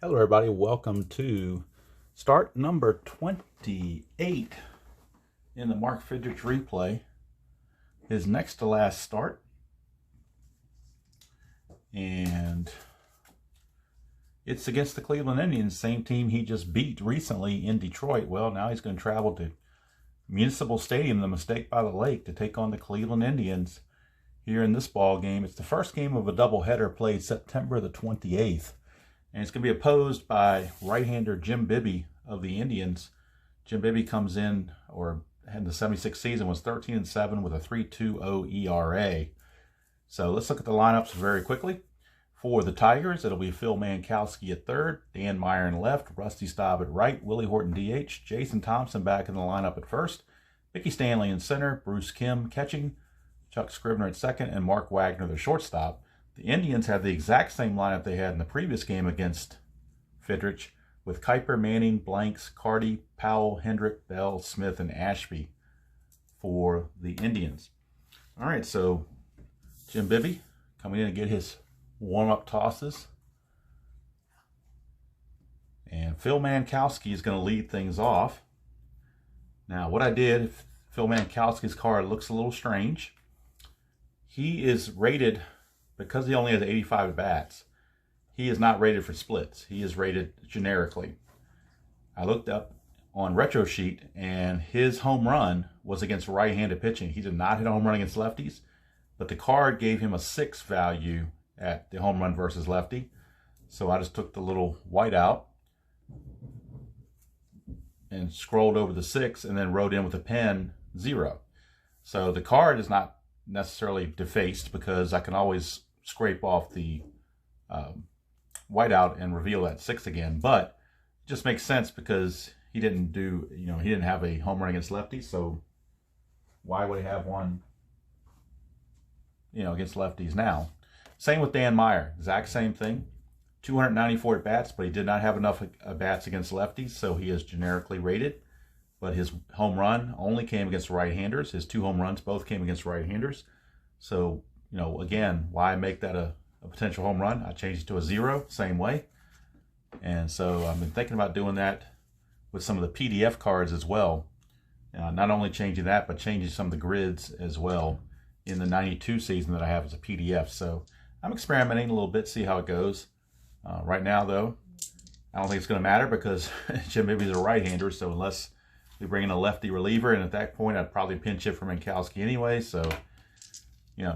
Hello everybody, welcome to start number 28 in the Mark Fidrych replay. His next to last start. And it's against the Cleveland Indians, same team he just beat recently in Detroit. Well, now he's going to travel to Municipal Stadium, the Mistake by the Lake, to take on the Cleveland Indians here in this ball game. It's the first game of a doubleheader played September the 28th. And it's going to be opposed by right-hander Jim Bibby of the Indians. Jim Bibby comes in, or in the 76 season, was 13-7 with a 3.20 ERA. So let's look at the lineups very quickly. For the Tigers, it'll be Phil Mankowski at third, Dan Meyer in left, Rusty Staub at right, Willie Horton DH, Jason Thompson back in the lineup at first, Mickey Stanley in center, Bruce Kim catching, Chuck Scribner at second, and Mark Wagner the shortstop. The Indians have the exact same lineup they had in the previous game against Fidrych, with Kuiper, Manning, Blanks, Carty, Powell, Hendrick, Bell, Smith, and Ashby for the Indians. All right, so Jim Bibby coming in to get his warm-up tosses. And Phil Mankowski is going to lead things off. Now, what I did, Phil Mankowski's card looks a little strange. He is rated, because he only has 85 at-bats, he is not rated for splits. He is rated generically. I looked up on Retro Sheet, and his home run was against right-handed pitching. He did not hit a home run against lefties, but the card gave him a 6 value at the home run versus lefty. So I just took the little white out and scrolled over the 6 and then wrote in with a pen 0. So the card is not necessarily defaced, because I can always scrape off the whiteout and reveal that 6 again. But it just makes sense, because he didn't do, he didn't have a home run against lefties, so why would he have one, against lefties now? Same with Dan Meyer, exact same thing. 294 at-bats, but he did not have enough at-bats against lefties, so he is generically rated. But his home run only came against right-handers. His 2 home runs both came against right-handers. So, again, why make that a potential home run? I changed it to a 0, same way. And so I've been thinking about doing that with some of the PDF cards as well. Not only changing that, but changing some of the grids as well in the 92 season that I have as a PDF. So I'm experimenting a little bit, see how it goes. Right now, though, I don't think it's going to matter, because Jim Bibby's a right-hander, so unless we bring in a lefty reliever, and at that point I'd probably pinch hit for Mankowski anyway, so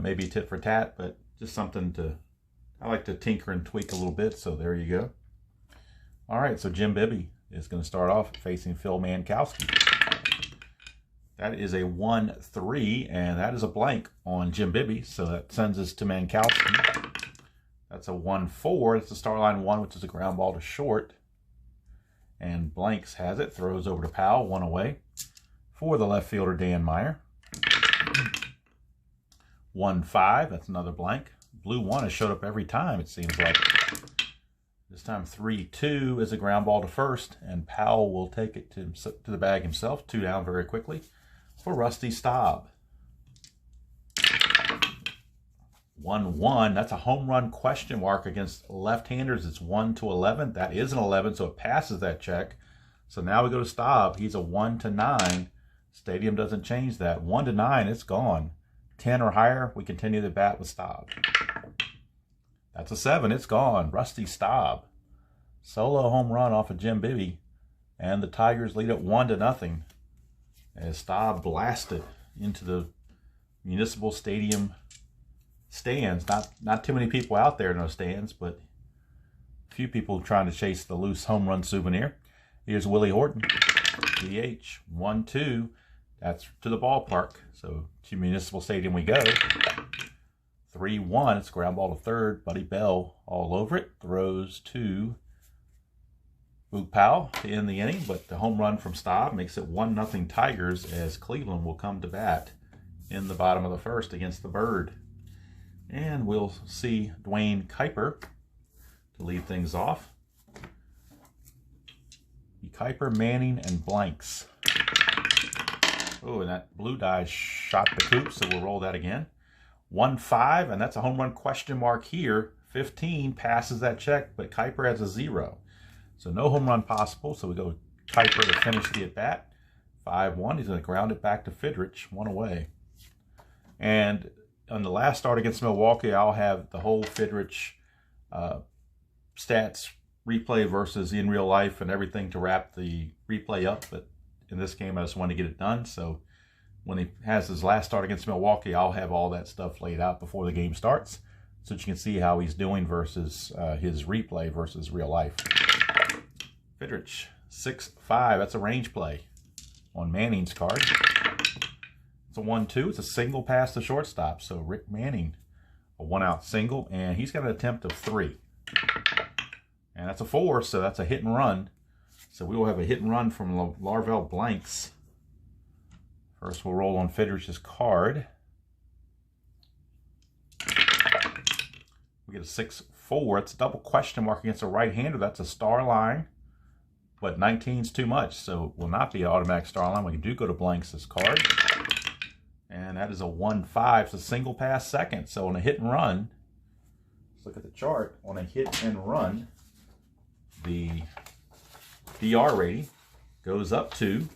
maybe tit for tat, but just something I like to tinker and tweak a little bit, so there you go. All right, so Jim Bibby is going to start off facing Phil Mankowski. That is a 1-3, and that is a blank on Jim Bibby, so that sends us to Mankowski. That's a 1-4. It's the star line 1, which is a ground ball to short. And Blanks has it, throws over to Powell, 1 away for the left fielder Dan Meyer. 1-5, that's another blank. Blue 1 has showed up every time, it seems like. This time 3-2 is a ground ball to first, and Powell will take it to the bag himself. 2 down very quickly for Rusty Staub. 1-1, that's a home run question mark against left-handers. It's 1-11. That is an 11, so it passes that check. So now we go to Staub. He's a 1-9. Stadium doesn't change that. 1-9, it's gone. 10 or higher, we continue the bat with Staub. That's a 7, it's gone. Rusty Staub. Solo home run off of Jim Bibby. And the Tigers lead it 1-0 as Staub blasted into the Municipal Stadium stands. Not too many people out there in those stands, but a few people trying to chase the loose home run souvenir. Here's Willie Horton, DH, 1-2. That's to the ballpark. So to Municipal Stadium we go. 3-1. It's a ground ball to third. Buddy Bell all over it. Throws to Boog Powell to end the inning, but the home run from Staub makes it 1-0 Tigers, as Cleveland will come to bat in the bottom of the first against the Bird. And we'll see Dwayne Kuiper to lead things off. Kuiper, Manning, and Blanks. Oh, and that blue die shot the coop, so we'll roll that again. 1-5, and that's a home run question mark here. 15 passes that check, but Kuiper has a 0. So no home run possible. So we go Kuiper to finish the at-bat. 5-1. He's going to ground it back to Fidrych, 1 away. And on the last start against Milwaukee, I'll have the whole Fidrych stats replay versus in real life and everything to wrap the replay up. But in this game, I just wanted to get it done. So when he has his last start against Milwaukee, I'll have all that stuff laid out before the game starts, so that you can see how he's doing versus his replay versus real life. Fidrych, 6-5. That's a range play on Manning's card. It's a 1-2. It's a single pass to shortstop. So Rick Manning, a 1-out single, and he's got an attempt of 3. And that's a 4, so that's a hit and run. So we will have a hit and run from Larvell Blanks. First, we'll roll on Fidrych's card. We get a 6-4. It's a double question mark against a right-hander. That's a star line. But 19's too much, so it will not be an automatic star line. We do go to Blanks' card. And that is a 1-5. It's a single pass second. So on a hit and run, let's look at the chart. On a hit and run, the BR rating goes up to,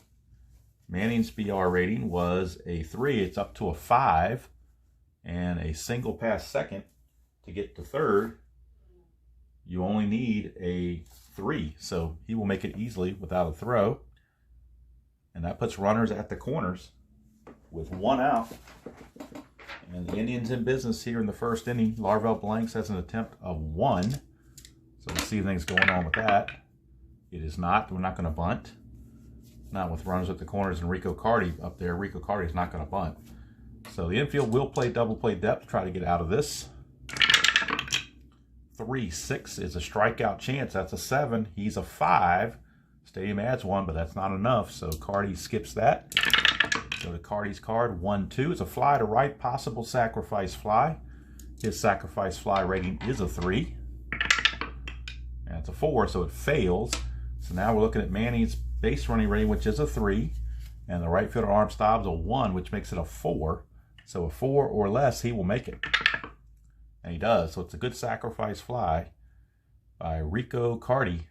Manning's BR rating was a 3. It's up to a 5. And a single pass second to get to third, you only need a 3. So he will make it easily without a throw. And that puts runners at the corners with 1 out. And the Indians in business here in the first inning. Larvell Blanks has an attempt of 1. So let's see if things going on with that. It is not. We're not going to bunt. Not with runners at the corners and Rico Carty up there. Rico Carty is not going to bunt. So the infield will play double play depth to try to get out of this. 3-6 is a strikeout chance. That's a 7. He's a 5. Stadium adds 1, but that's not enough. So Carty skips that. Go to Carty's card. 1-2. It's a fly to right, possible sacrifice fly. His sacrifice fly rating is a 3. And it's a 4, so it fails. So now we're looking at Manning's base running rating, which is a 3. And the right fielder Armstead's a 1, which makes it a 4. So a 4 or less, he will make it. And he does. So it's a good sacrifice fly by Rico Carty.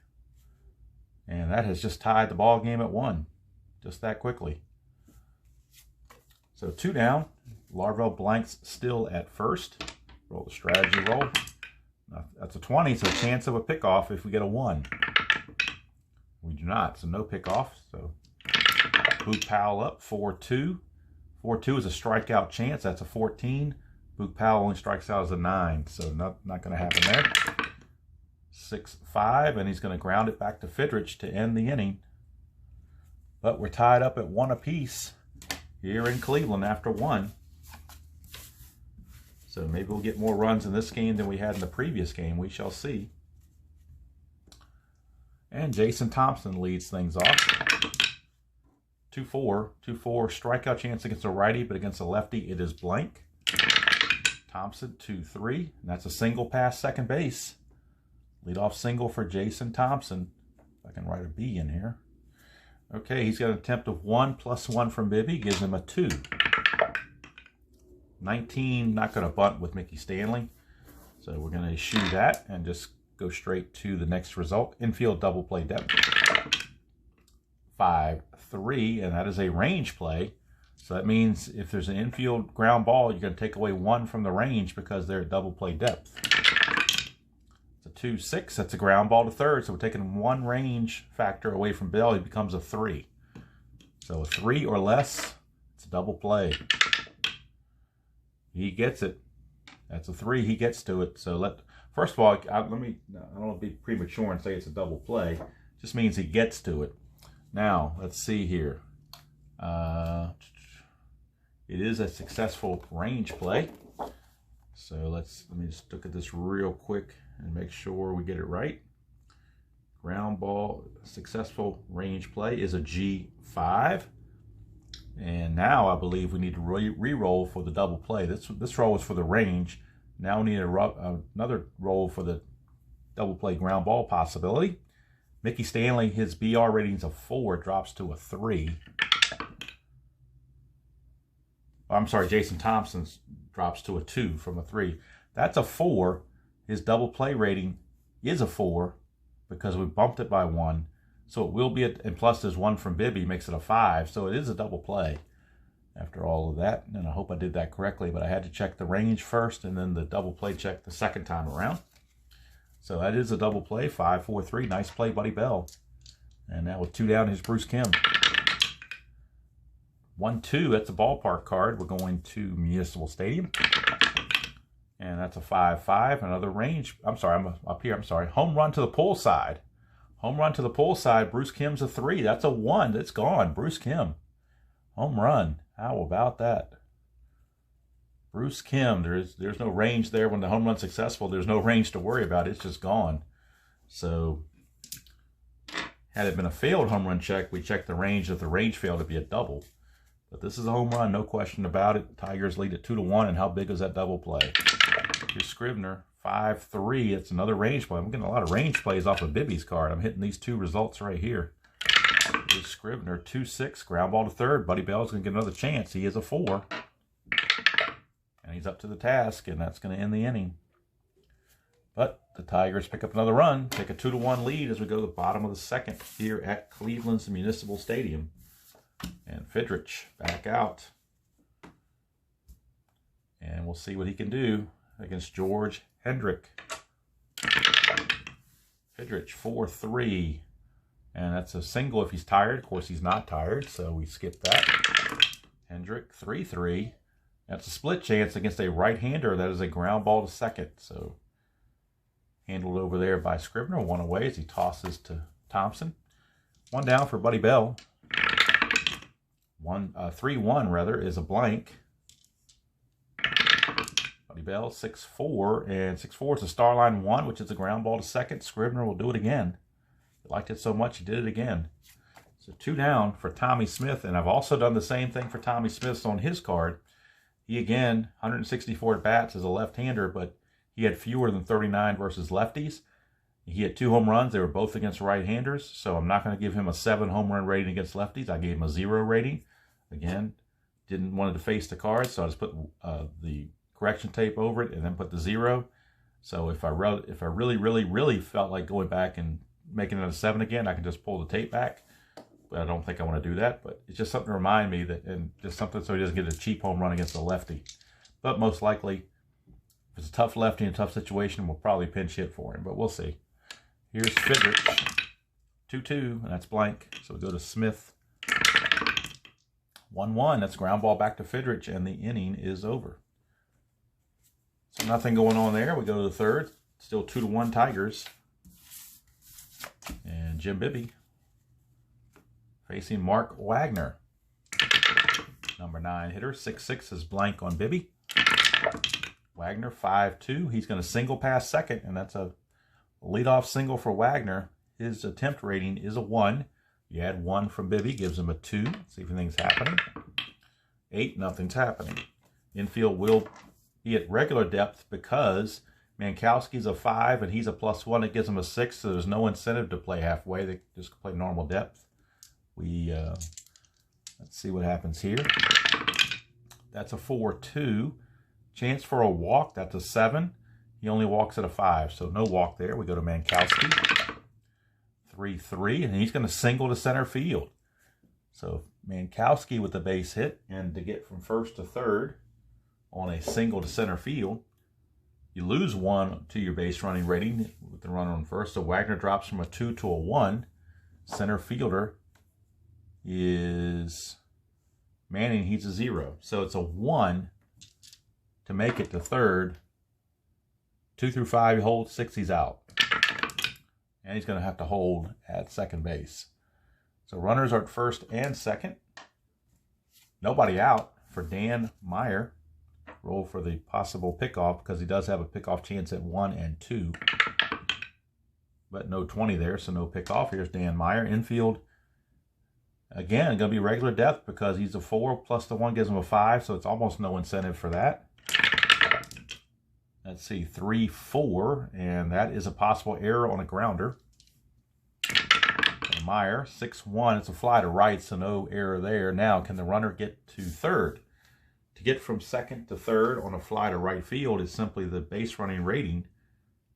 And that has just tied the ball game at 1. Just that quickly. So 2 down. Larvell Blanks still at first. Roll the strategy roll. That's a 20, so a chance of a pickoff if we get a 1. We do not, so no pickoff. So Boog Powell up, 4-2. 4-2 is a strikeout chance. That's a 14. Boog Powell only strikes out as a 9, so not going to happen there. 6-5, and he's going to ground it back to Fidrych to end the inning. But we're tied up at 1 apiece here in Cleveland after 1. So maybe we'll get more runs in this game than we had in the previous game. We shall see. And Jason Thompson leads things off. 2-4. 2-4 strikeout chance against a righty, but against a lefty it is blank. Thompson, 2-3. And that's a single pass second base. Leadoff single for Jason Thompson. If I can write a B in here. Okay, he's got an attempt of 1 plus 1 from Bibby. Gives him a 2. 19, not going to bunt with Mickey Stanley. So we're going to eschew that and just go straight to the next result. Infield double play depth. 5-3, and that is a range play. So that means if there's an infield ground ball, you're going to take away 1 from the range because they're at double play depth. It's a 2-6. That's a ground ball to third. So we're taking 1 range factor away from Bill. He becomes a 3. So a 3 or less, it's a double play. He gets it. That's a 3. He gets to it. So first of all, I don't want to be premature and say it's a double play. It just means he gets to it. Now, let's see here. It is a successful range play. So let me just look at this real quick and make sure we get it right. Ground ball, successful range play is a G5. And now I believe we need to re-roll for the double play. This roll is for the range. Now we need another roll for the double play ground ball possibility. Mickey Stanley, his BR rating's a 4, drops to a 3. I'm sorry, Jason Thompson's drops to a 2 from a 3. That's a 4. His double play rating is a 4, because we bumped it by 1. So it will be, and plus there's 1 from Bibby, makes it a 5. So it is a double play after all of that. And I hope I did that correctly, but I had to check the range first and then the double play check the second time around. So that is a double play, 5, 4, 3. Nice play, Buddy Bell. And now with 2 down, here's Bruce Kim. 1, 2, that's a ballpark card. We're going to Municipal Stadium. And that's a 5, 5. Another range. I'm sorry, I'm up here. I'm sorry. Home run to the pull side. Home run to the pull side. Bruce Kim's a 3. That's a 1. That's gone. Bruce Kim. Home run. How about that? Bruce Kim. There's no range there. When the home run's successful, there's no range to worry about. It's just gone. So, had it been a failed home run check, we check the range. If the range failed, it'd be a double. But this is a home run, no question about it. Tigers lead at 2-1, and how big is that double play? Here's Scrivener, 5, 3. It's another range play. I'm getting a lot of range plays off of Bibby's card. I'm hitting these 2 results right here. Here's Scrivener, 2, 6. Ground ball to third. Buddy Bell's going to get another chance. He is a 4. And he's up to the task, and that's going to end the inning. But the Tigers pick up another run, take a 2-1 lead as we go to the bottom of the second here at Cleveland's Municipal Stadium. And Fidrych back out. And we'll see what he can do against George Hendrick. Fidrych, 4, 3. And that's a single if he's tired. Of course, he's not tired, so we skip that. Hendrick, 3, 3. That's a split chance against a right-hander. That is a ground ball to second. So handled over there by Scrivener. 1 away as he tosses to Thompson. 1 down for Buddy Bell. 3-1 rather is a blank. Buddy Bell, 6-4, and 6-4 is a star line 1, which is a ground ball to second. Scrivener will do it again. He liked it so much he did it again. So 2 down for Tommy Smith, and I've also done the same thing for Tommy Smith on his card. He again, 164 at bats as a left-hander, but he had fewer than 39 versus lefties. He had 2 home runs. They were both against right-handers, so I'm not going to give him a 7 home run rating against lefties. I gave him a 0 rating. Again, didn't want to deface the card, so I just put the correction tape over it and then put the 0. So if I really felt like going back and making it a 7 again, I can just pull the tape back. But I don't think I want to do that. But it's just something to remind me that, and just something so he doesn't get a cheap home run against a lefty. But most likely, if it's a tough lefty in a tough situation, we'll probably pinch hit for him. But we'll see. Here's Fidrych, 2-2, and that's blank. So we go to Smith. 1-1, that's ground ball back to Fidrych, and the inning is over. So nothing going on there. We go to the third. Still 2-1 Tigers. And Jim Bibby facing Mark Wagner. Number 9 hitter. 6-6 is blank on Bibby. Wagner, 5-2. He's going to single past second, and that's a leadoff single for Wagner. His attempt rating is a 1. You add 1 from Bibby, gives him a 2. See if anything's happening. 8, nothing's happening. Infield will be at regular depth because Mankowski's a 5 and he's a +1. It gives him a 6, so there's no incentive to play halfway. They just play normal depth. Let's see what happens here. That's a 4-2. Chance for a walk, that's a 7. He only walks at a 5, so no walk there. We go to Mankowski. 3-3, and he's going to single to center field. So Mankowski with the base hit, and to get from first to third on a single to center field, you lose 1 to your base running rating with the runner on first. So Wagner drops from a 2 to a 1. Center fielder is Manning. He's a 0. So it's a 1 to make it to third. 2 through 5, he holds. 6, he's out. And he's going to have to hold at second base. So runners are at first and second. Nobody out for Dan Meyer. Roll for the possible pickoff because he does have a pickoff chance at 1 and 2. But no 20 there, so no pickoff. Here's Dan Meyer. Infield, again, going to be regular depth because he's a 4 plus the 1 gives him a 5, so it's almost no incentive for that. Let's see, 3-4, and that is a possible error on a grounder. And Meyer, 6-1, it's a fly to right, so no error there. Now, can the runner get to third? To get from second to third on a fly to right field is simply the base running rating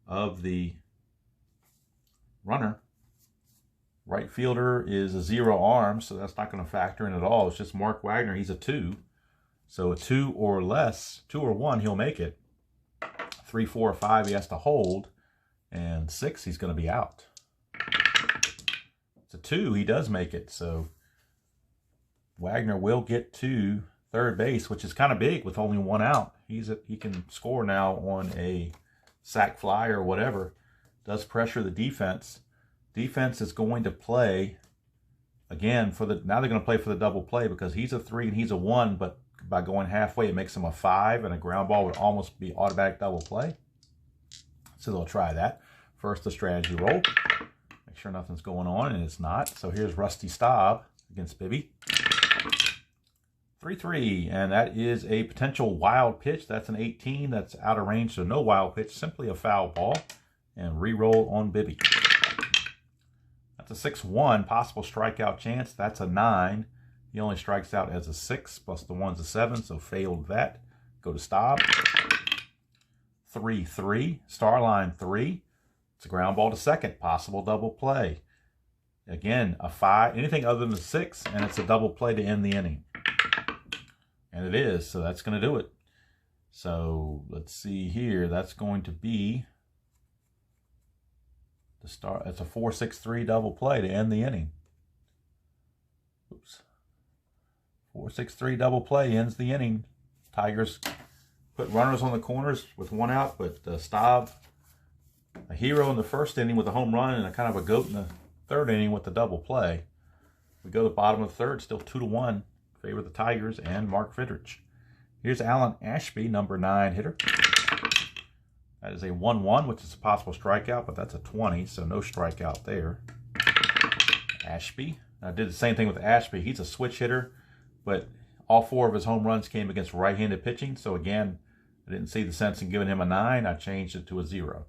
of the runner. Right fielder is a 0 arm, so that's not going to factor in at all. It's just Mark Wagner. He's a 2. So a 2 or less, 2 or 1, he'll make it. 3, 4, or 5, he has to hold. And 6, he's going to be out. It's a 2, he does make it. So Wagner will get to third base, which is kind of big with only 1 out. He can score now on a sac fly or whatever. Does pressure the defense. Defense is going to play again now they're going to play for the double play because he's a 3 and he's a 1, but by going halfway it makes him a 5, and a ground ball would almost be automatic double play. So they'll try that. First, the strategy roll. Make sure nothing's going on, and it's not. So here's Rusty Staub against Bibby. 3-3, and that is a potential wild pitch. That's an 18. That's out of range, so no wild pitch, simply a foul ball. And re-roll on Bibby. That's a 6-1, possible strikeout chance. That's a 9. He only strikes out as a 6, plus the 1's a 7, so failed that. Go to Staub. 3-3, Starline 3. It's a ground ball to second, possible double play. Again, a 5, anything other than a 6, and it's a double play to end the inning. And it is, so that's going to do it. So let's see here. That's going to be the start. It's a 4-6-3 double play to end the inning. Oops. 4-6-3 double play ends the inning. Tigers put runners on the corners with 1 out, but Staub, a hero in the first inning with a home run and a kind of a goat in the third inning with the double play. We go to the bottom of the third, still 2-1. Favor the Tigers and Mark Fidrych. Here's Alan Ashby, number 9 hitter. That is a 1-1, which is a possible strikeout, but that's a 20, so no strikeout there. Ashby. I did the same thing with Ashby. He's a switch hitter, but all 4 of his home runs came against right-handed pitching. So again, I didn't see the sense in giving him a 9. I changed it to a 0.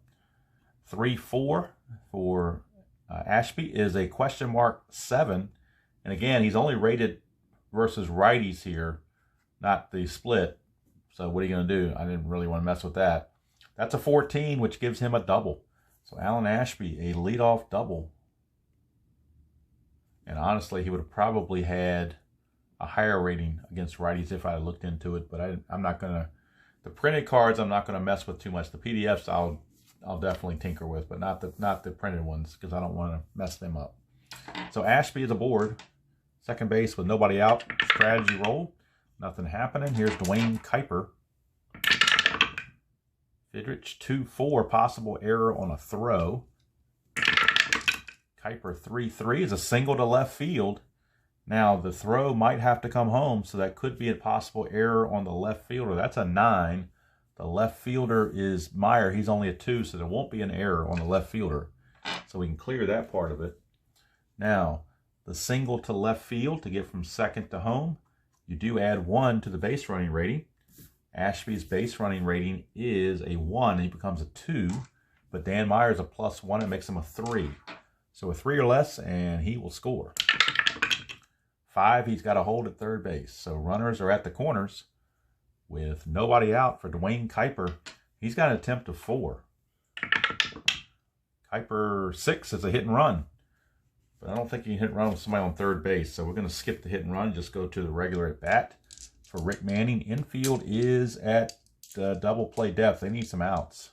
3-4 for Ashby is a question mark 7. And again, he's only rated versus righties here, not the split. So what are you going to do? I didn't really want to mess with that. That's a 14, which gives him a double. So Alan Ashby, a leadoff double. And honestly, he would have probably had a higher rating against righties if I had looked into it. But I'm not going to, the printed cards I'm not going to mess with too much. The PDFs I'll definitely tinker with, but not the printed ones because I don't want to mess them up. So Ashby is aboard. Second base with nobody out. Strategy roll. Nothing happening. Here's Dwayne Kuiper. Fidrych 2-4. Possible error on a throw. Kuiper 3-3 is a single to left field. Now the throw might have to come home, so that could be a possible error on the left fielder. That's a 9. The left fielder is Meyer. He's only a 2, so there won't be an error on the left fielder. So we can clear that part of it. Now, the single to left field to get from second to home, you do add 1 to the base running rating. Ashby's base running rating is a 1. He becomes a 2. But Dan Meyer's a +1. It makes him a 3. So a 3 or less, and he will score. 5, he's got to hold at third base. So runners are at the corners with nobody out for Dwayne Kuiper. He's got an attempt of 4. Kuiper 6 is a hit and run. But I don't think you can hit and run with somebody on third base. So we're going to skip the hit and run, just go to the regular at bat. For Rick Manning, infield is at double play depth. They need some outs.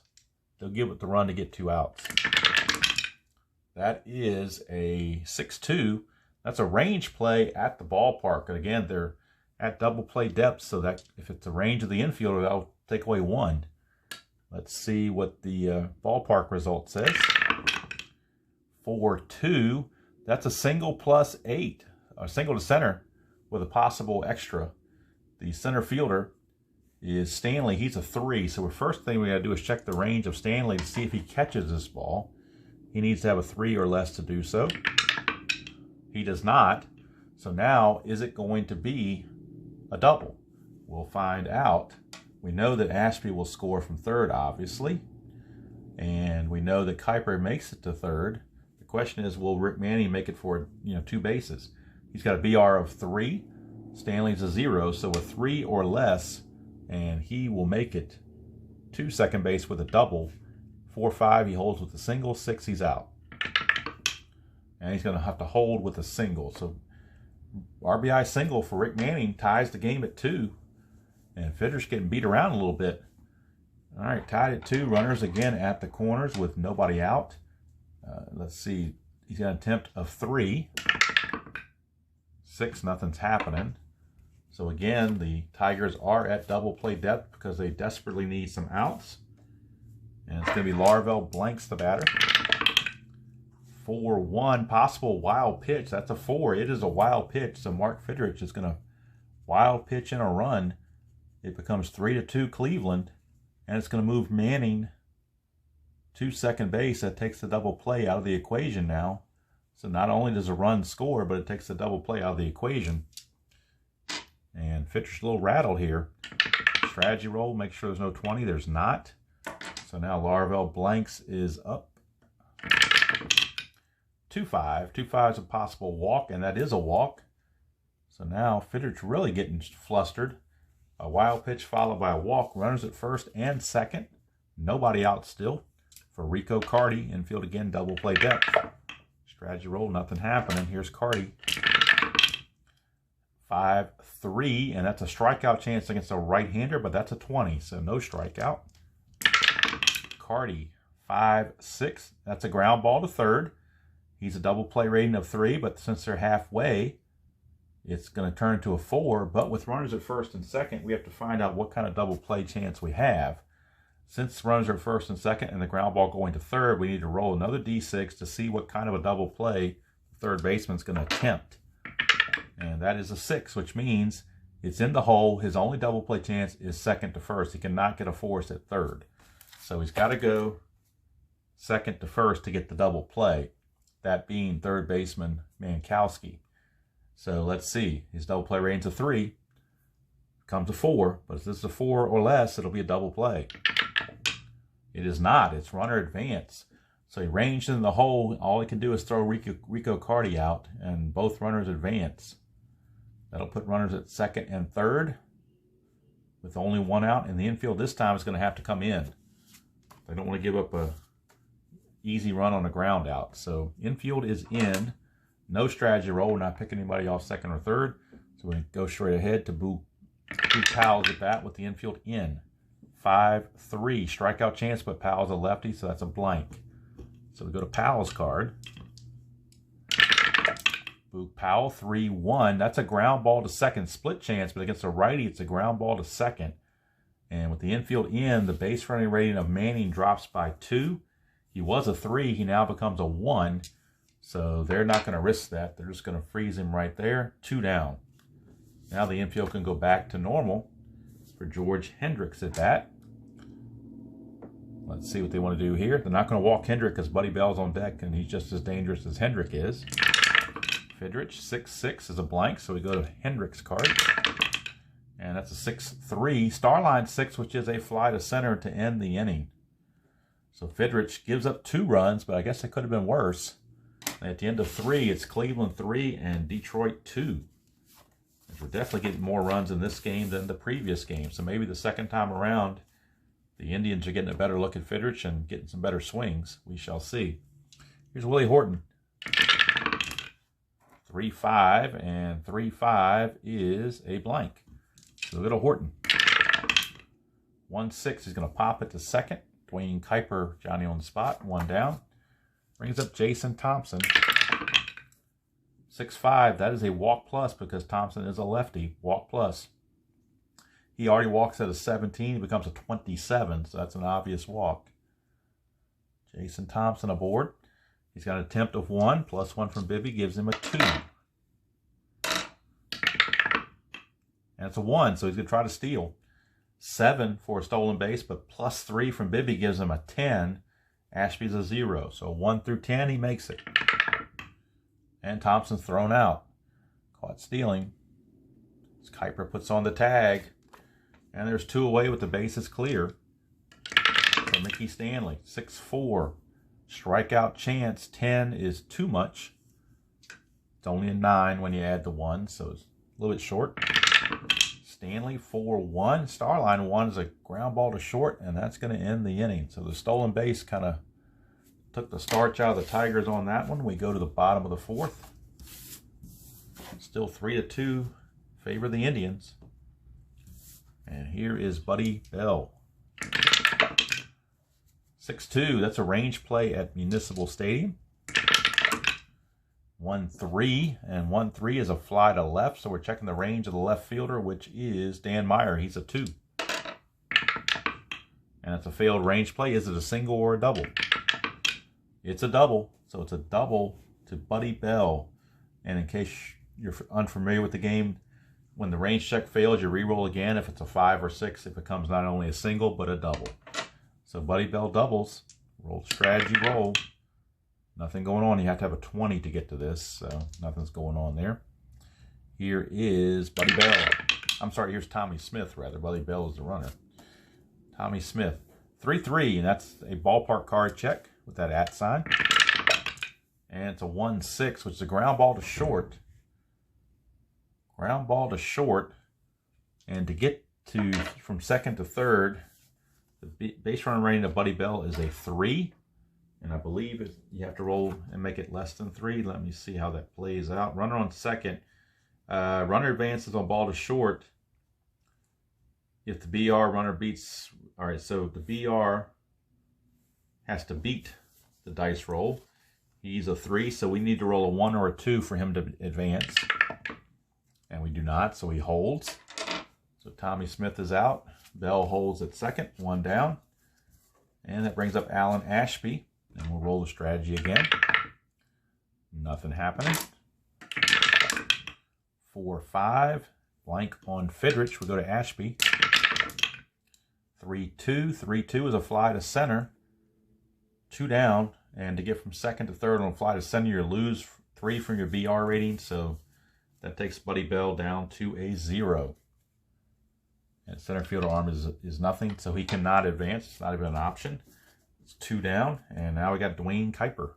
They'll give it the run to get 2 outs. That is a 6-2. That's a range play at the ballpark. And again, they're at double play depth, so that if it's the range of the infielder, that'll take away 1. Let's see what the ballpark result says. 4-2. That's a single +8, a single to center with a possible extra. The center fielder is Stanley. He's a 3. So the first thing we got to do is check the range of Stanley to see if he catches this ball. He needs to have a 3 or less to do so. He does not. So now, is it going to be a double? We'll find out. We know that Ashby will score from third, obviously. And we know that Kuiper makes it to third. The question is, will Rick Manning make it for 2 bases? He's got a BR of 3. Stanley's a 0, so a 3 or less, and he will make it to second base with a double. 4-5, he holds with a single. 6, he's out. and he's going to have to hold with a single. So RBI single for Rick Manning ties the game at 2, and Fidrych getting beat around a little bit. All right, tied at 2. Runners again at the corners with nobody out. Let's see. He's got an attempt of 3. 6, nothing's happening. So again, the Tigers are at double play depth because they desperately need some outs. And it's going to be Larvell blanks the batter. 4-1, possible wild pitch. That's a 4. It is a wild pitch. So Mark Fidrych is going to wild pitch in a run. It becomes 3-2 Cleveland. And it's going to move Manning to second base. That takes the double play out of the equation now. So not only does a run score, but it takes the double play out of the equation. And Fidrych's a little rattled here. Strategy roll, make sure there's no 20. There's not. So now Larvell blanks is up. 2-5. 2-5 is a possible walk, and that is a walk. So now Fidrych really getting flustered. A wild pitch followed by a walk. Runners at first and second. Nobody out still. For Rico Carty, infield again, double play depth. Strategy roll, nothing happening. Here's Carty. 5-3, and that's a strikeout chance against a right-hander, but that's a 20, so no strikeout. Carty, 5-6. That's a ground ball to third. He's a double play rating of 3, but since they're halfway, it's going to turn to a 4. But with runners at first and second, we have to find out what kind of double play chance we have. Since runners are at first and second and the ground ball going to third, we need to roll another D6 to see what kind of a double play the third baseman's going to attempt. And that is a 6, which means it's in the hole. His only double play chance is second to first. He cannot get a force at third. So he's got to go second to first to get the double play, that being third baseman Mankowski. So let's see. His double play rating's a 3. Comes a 4, but if this is a 4 or less, it'll be a double play. It is not. It's runner advance. So he ranged in the hole. All he can do is throw Rico Carty out, and both runners advance. That'll put runners at second and third with only 1 out. And the infield this time is going to have to come in. They don't want to give up a easy run on a ground out. So infield is in. No strategy roll. We're not picking anybody off second or third. So we go straight ahead to Boo Powell's at bat with the infield in. 5-3. Strikeout chance, but Powell's a lefty, so that's a blank. So we go to Powell's card. Boog Powell, 3-1. That's a ground ball to second. Split chance, but against a righty, it's a ground ball to second. And with the infield in, the base running rating of Manning drops by 2. He was a 3. He now becomes a 1. So they're not going to risk that. They're just going to freeze him right there. 2 down. Now the infield can go back to normal for George Hendricks at bat. Let's see what they want to do here. They're not going to walk Hendrick because Buddy Bell's on deck, and he's just as dangerous as Hendrick is. Fidrych, 6-6 is a blank, so we go to Hendrick's card. And that's a 6-3. Starline 6, which is a fly to center to end the inning. So Fidrych gives up 2 runs, but I guess it could have been worse. And at the end of 3, it's Cleveland 3 and Detroit 2. We're definitely getting more runs in this game than the previous game. So maybe the second time around, the Indians are getting a better look at Fidrych and getting some better swings. We shall see. Here's Willie Horton. 3-5, and 3-5 is a blank. So little Horton. 1-6 is going to pop it to second. Dwayne Kuiper, Johnny on the spot, 1 down. Brings up Jason Thompson. 6-5, that is a walk plus because Thompson is a lefty. Walk plus. He already walks at a 17. He becomes a 27, so that's an obvious walk. Jason Thompson aboard. He's got an attempt of 1. Plus 1 from Bibby gives him a 2. And it's a 1, so he's going to try to steal. 7 for a stolen base, but plus 3 from Bibby gives him a 10. Ashby's a 0. So 1 through 10, he makes it. And Thompson's thrown out. Caught stealing. As Kuiper puts on the tag. And there's 2 away with the bases clear. So Mickey Stanley, 6-4. Strikeout chance, 10 is too much. It's only a 9 when you add the 1, so it's a little bit short. Stanley, 4-1. Starline 1 is a ground ball to short, and that's going to end the inning. So the stolen base kind of took the starch out of the Tigers on that one. We go to the bottom of the fourth. Still 3-2, favor the Indians. And here is Buddy Bell. 6-2, that's a range play at Municipal Stadium. 1-3, and 1-3 is a fly to left, so we're checking the range of the left fielder, which is Dan Meyer. He's a 2. And it's a failed range play. Is it a single or a double? It's a double, so it's a double to Buddy Bell. And in case you're unfamiliar with the game, when the range check fails, you re-roll again. If it's a 5 or 6, it becomes not only a single, but a double. So Buddy Bell doubles. Roll strategy roll. Nothing going on. You have to have a 20 to get to this, so nothing's going on there. Here is Buddy Bell. I'm sorry, here's Tommy Smith, rather. Buddy Bell is the runner. Tommy Smith. 3-3, and that's a ballpark card check with that @ sign. And it's a 1-6, which is a ground ball to short. Ground ball to short. And to get to from second to third, the base runner rating of Buddy Bell is a 3. And I believe you have to roll and make it less than 3. Let me see how that plays out. Runner on second. Runner advances on ball to short. If the BR runner beats... All right, so the BR has to beat the dice roll. He's a 3, so we need to roll a 1 or a 2 for him to advance. And we do not, so he holds. So Tommy Smith is out. Bell holds at second, 1 down. And that brings up Alan Ashby. And we'll roll the strategy again. Nothing happening. 4-5. Blank on Fidrych. We go to Ashby. 3-2. 3-2 is a fly to center. 2 down. And to get from second to third on a fly to center, you lose 3 from your BR rating. So that takes Buddy Bell down to a 0. And center fielder arm is nothing. So he cannot advance. It's not even an option. It's 2 down, and now we got Dwayne Kuiper.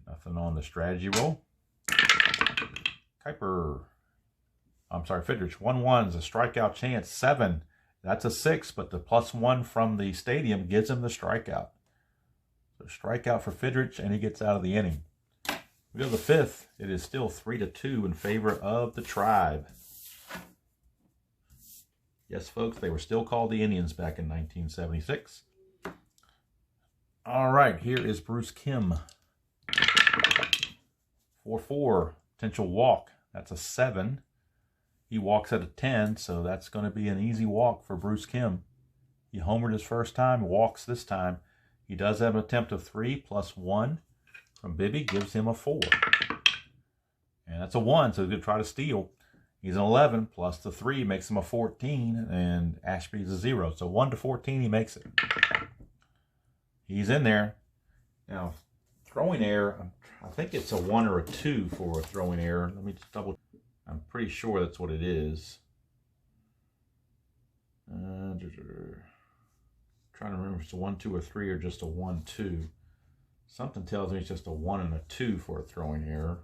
Nothing on the strategy roll. Kuiper. I'm sorry, Fidrych. 1-1 is a strikeout chance. 7. That's a 6, but the +1 from the stadium gives him the strikeout. So strikeout for Fidrych, and he gets out of the inning. We go to the fifth. It is still 3-2 in favor of the Tribe. Yes, folks, they were still called the Indians back in 1976. All right, here is Bruce Kim. 4-4, potential walk. That's a 7. He walks at a 10, so that's going to be an easy walk for Bruce Kim. He homered his first time, walks this time. He does have an attempt of 3 +1 from Bibby, gives him a 4. And that's a 1, so he's going to try to steal. He's an 11, plus the 3 makes him a 14, and Ashby's a 0. So 1 to 14, he makes it. He's in there. Now, throwing error, I think it's a 1 or a 2 for a throwing error. Let me just double. I'm pretty sure that's what it is. Trying to remember if it's a 1, 2, or 3, or just a 1, 2. Something tells me it's just a 1 and a 2 for a throwing error.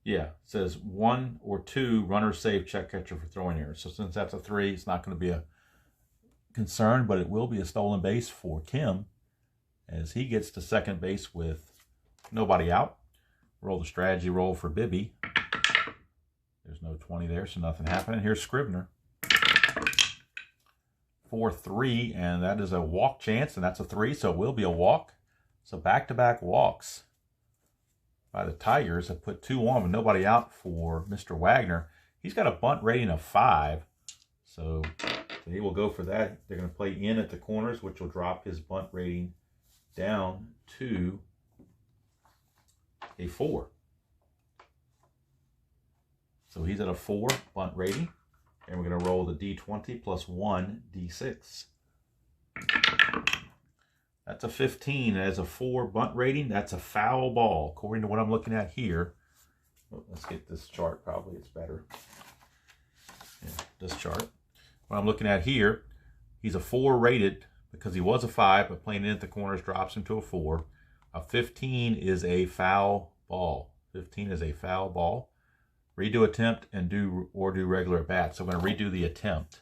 Yeah, it says 1 or 2, runner save, check catcher for throwing error. So since that's a 3, it's not going to be a concern, but it will be a stolen base for Kim as he gets to second base with nobody out. Roll the strategy roll for Bibby. There's no 20 there, so nothing happening. Here's Scribner. 4-3, and that is a walk chance, and that's a 3, so it will be a walk. So back-to-back walks by the Tigers have put 2 on with nobody out for Mr. Wagner. He's got a bunt rating of 5, so he will go for that. They're going to play in at the corners, which will drop his bunt rating down to a 4. So he's at a 4 bunt rating, and we're going to roll the D20 plus 1 D6. That's a 15. As a 4 bunt rating, that's a foul ball, according to what I'm looking at here. Oh, let's get this chart. Probably it's better. Yeah, this chart. What I'm looking at here, he's a 4 rated because he was a 5, but playing in at the corners drops him to a 4. A 15 is a foul ball. 15 is a foul ball. Redo attempt and do regular at bat. So I'm going to redo the attempt.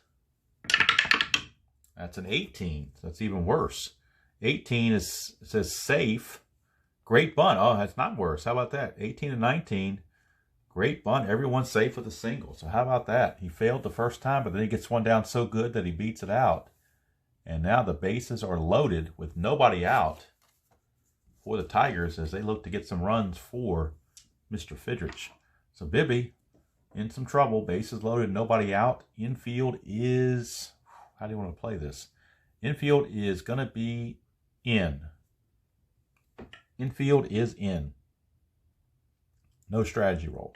That's an 18. So that's even worse. 18 is, it says safe. Great bunt. Oh, that's not worse. How about that? 18 and 19. Great bunt. Everyone's safe with a single. So how about that? He failed the first time, but then he gets one down so good that he beats it out. And now the bases are loaded with nobody out for the Tigers as they look to get some runs for Mr. Fidrych. So Bibby in some trouble. Bases loaded, nobody out. Infield is, how do you want to play this? Infield is going to be in. Infield is in. No strategy roll.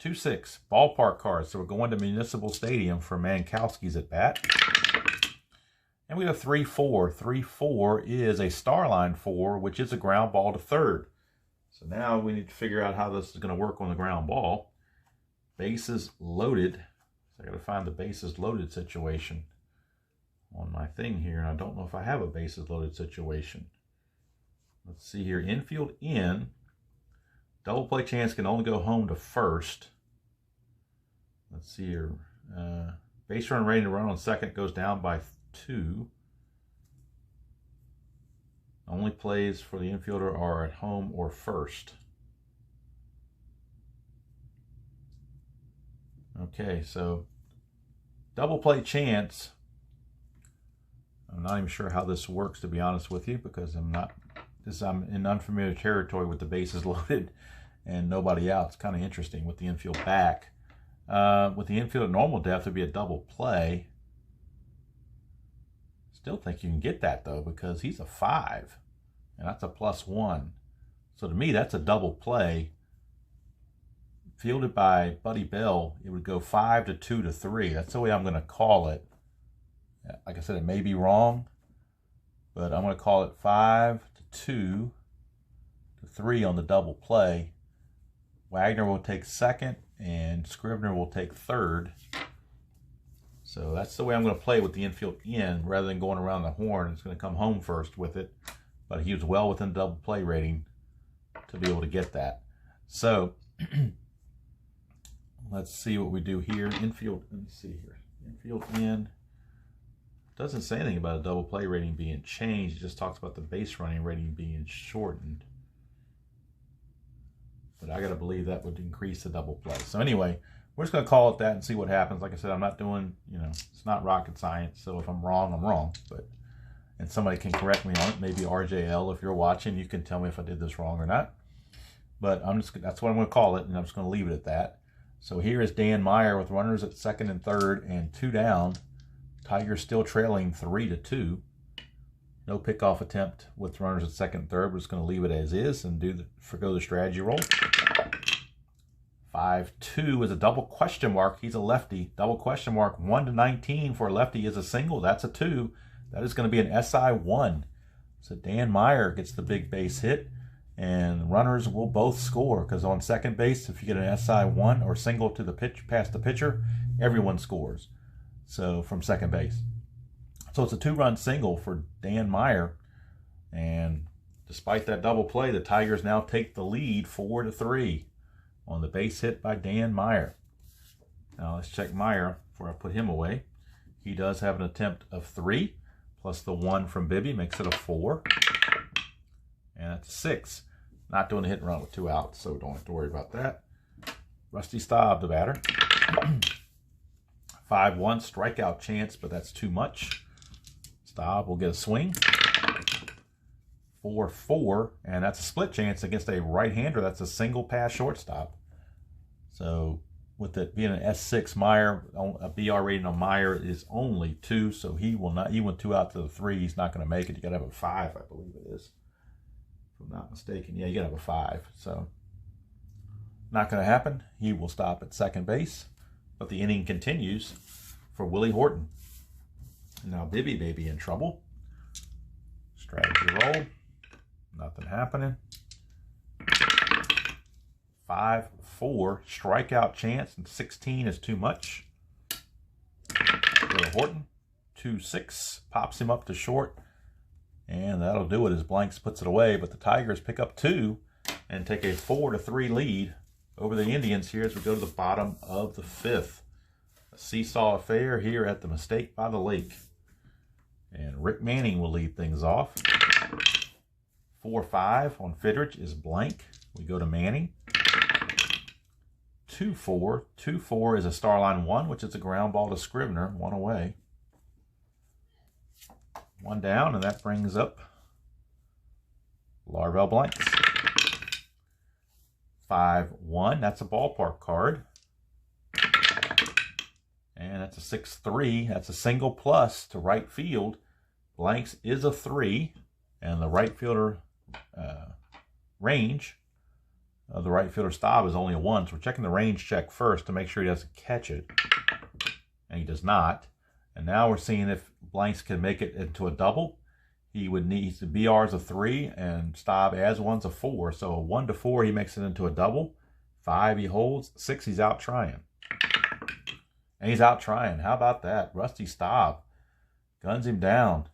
2-6. Ballpark cards. So we're going to Municipal Stadium for Mankowski's at bat. And we have 3-4. 3-4 is a star line 4, which is a ground ball to third. So now we need to figure out how this is going to work on the ground ball. Bases loaded. So I got to find the bases loaded situation on my thing here. And I don't know if I have a bases loaded situation. Let's see here. Infield in. Double play chance can only go home to first. Let's see here. Base run rating to run on second goes down by 2. Only plays for the infielder are at home or first. Okay, so double play chance. I'm not even sure how this works, to be honest with you, because I'm in unfamiliar territory with the bases loaded and nobody out. It's kind of interesting with the infield back. With the infield at normal depth, it'd be a double play. Still think you can get that, though, because he's a 5, and that's a +1. So to me, that's a double play. Fielded by Buddy Bell, it would go 5 to 2 to 3. That's the way I'm going to call it. Like I said, it may be wrong, but I'm going to call it 5 to 2 to 3 on the double play. Wagner will take second, and Scrivener will take third. So that's the way I'm going to play with the infield in, rather than going around the horn. It's going to come home first with it, but he was well within double play rating to be able to get that. So let's see what we do here. Infield, let me see here. Infield in. Doesn't say anything about a double play rating being changed. It just talks about the base running rating being shortened. But I got to believe that would increase the double play. So anyway, we're just going to call it that and see what happens. Like I said, I'm not doing, it's not rocket science. So if I'm wrong, I'm wrong. And somebody can correct me on it. Maybe RJL, if you're watching, you can tell me if I did this wrong or not. But that's what I'm going to call it, and I'm just going to leave it at that. So here is Dan Meyer with runners at second and third and 2 down. Tigers still trailing 3 to 2. No pickoff attempt with runners at second and third. We're just going to leave it as is and forgo the strategy roll. 5-2 is a double question mark. He's a lefty. Double question mark. 1 to 19 for a lefty is a single. That's a 2. That is going to be an SI1. So Dan Meyer gets the big base hit, and runners will both score, because on second base, if you get an SI1 or single to the pitch past the pitcher, everyone scores. So from second base. So it's a 2-run single for Dan Meyer. And despite that double play, the Tigers now take the lead 4 to 3 on the base hit by Dan Meyer. Now let's check Meyer before I put him away. He does have an attempt of 3, plus the 1 from Bibby makes it a 4. And that's a 6. Not doing a hit and run with 2 outs, so don't have to worry about that. Rusty Staub, the batter. 5-1 strikeout chance, but that's too much. Staub will get a swing. 4-4, and that's a split chance against a right-hander. That's a single pass shortstop. So with it being an S6, Meyer, a BR rating on Meyer is only 2, so he will not. He went 2 out to the 3. He's not going to make it. You got to have a 5, I believe it is, if I'm not mistaken. Yeah, you got to have a 5. So not going to happen. He will stop at second base, but the inning continues for Willie Horton. Now Bibby may be in trouble. Strategy roll. Nothing happening. 5-4 strikeout chance, and 16 is too much. Go to Horton. 2-6 pops him up to short, and that'll do it as Blanks puts it away. But the Tigers pick up 2 and take a 4 to 3 lead over the Indians here as we go to the bottom of the 5th. A seesaw affair here at the Mistake by the Lake. And Rick Manning will lead things off. 4-5 on Fidrych is blank. We go to Manning. 2-4. 2-4 is a Starline 1, which is a ground ball to Scrivener. 1 away. 1 down, and that brings up Larvell blanks. 5-1. That's a ballpark card. And that's a 6-3. That's a single plus to right field. Blanks is a 3. And the right fielder range of the right fielder Staub is only a 1. So we're checking the range check first to make sure he doesn't catch it. And he does not. And now we're seeing if Blanks can make it into a double. He would need the BR's a 3 and Staub as 1's a 4. So a 1 to 4 he makes it into a double. 5 he holds. 6 he's out trying. And he's out trying. How about that? Rusty Staub guns him down.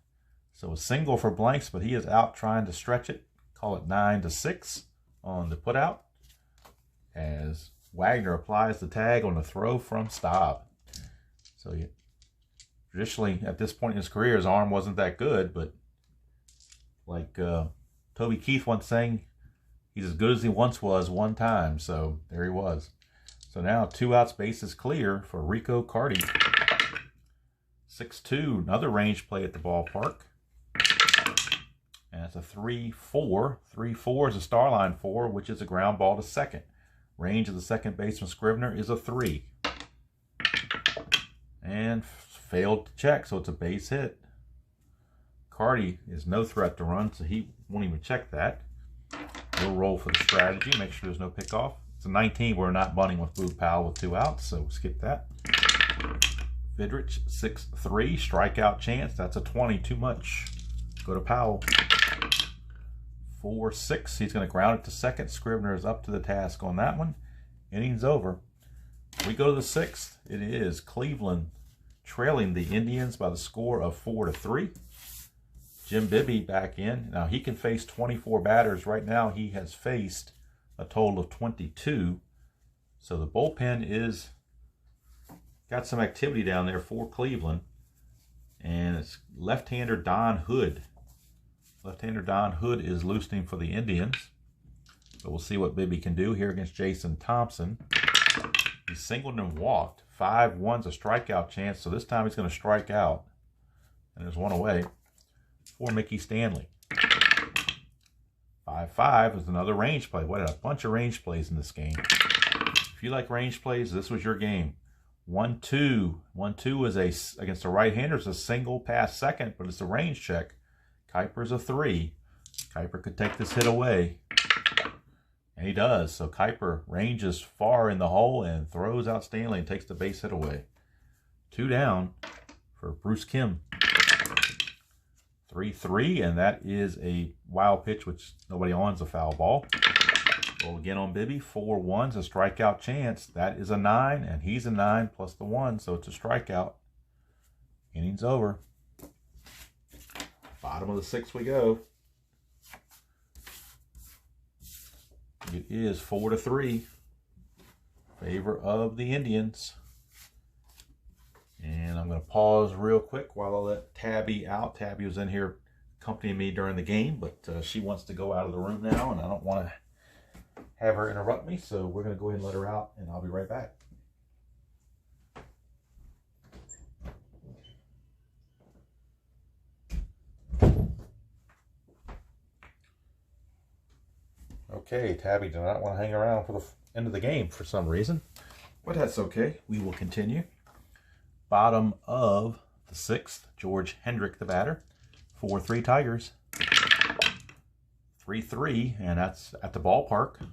So a single for Blanks, but he is out trying to stretch it. Call it 9-6 on the putout as Wagner applies the tag on the throw from Staub. So traditionally, at this point in his career, his arm wasn't that good, but like Toby Keith once saying, he's as good as he once was one time. So there he was. So now 2 outs, base is clear for Rico Carty. 6-2, another range play at the ballpark. And it's a 3-4. 3-4 is a Starline 4, which is a ground ball to second. Range of the second baseman Scrivener is a 3. And failed to check, so it's a base hit. Carty is no threat to run, so he won't even check that. We'll roll for the strategy, make sure there's no pickoff. It's a 19, we're not bunting with Boog Powell with 2 outs, so skip that. Fidrych, 6-3, strikeout chance. That's a 20, too much. Go to Powell. 4-6, he's going to ground it to second. Scrivener is up to the task on that one. Innings over. We go to the 6th. It is Cleveland trailing the Indians by the score of 4-3. Jim Bibby back in. Now he can face 24 batters. Right now he has faced a total of 22. So the bullpen is got some activity down there for Cleveland. And it's left-hander Don Hood. Left-hander Don Hood is loosening for the Indians. But we'll see what Bibby can do here against Jason Thompson. He singled and walked. 5-1's a strikeout chance, so this time he's going to strike out. And there's 1 away for Mickey Stanley. 5-5 is another range play. What a bunch of range plays in this game. If you like range plays, this was your game. 1-2. 1-2 is against a right-hander. It's a single past second, but it's a range check. Kuiper's a 3. Kuiper could take this hit away. And he does. So Kuiper ranges far in the hole and throws out Stanley and takes the base hit away. 2 down for Bruce Kim. 3-3, and that is a wild pitch, which nobody owns, a foul ball. Roll again on Bibby. 4-1's a strikeout chance. That is a 9, and he's a 9 plus the 1, so it's a strikeout. Innings over. Bottom of the 6th we go. It is 4-3. Favor of the Indians. And I'm going to pause real quick while I let Tabby out. Tabby was in here accompanying me during the game, but she wants to go out of the room now, and I don't want to have her interrupt me, so we're going to go ahead and let her out, and I'll be right back. Okay, Tabby did not want to hang around for the end of the game for some reason, but that's okay. We will continue. Bottom of the 6th, George Hendrick, the batter. 4-3 Tigers. 3-3, and that's at the ballpark.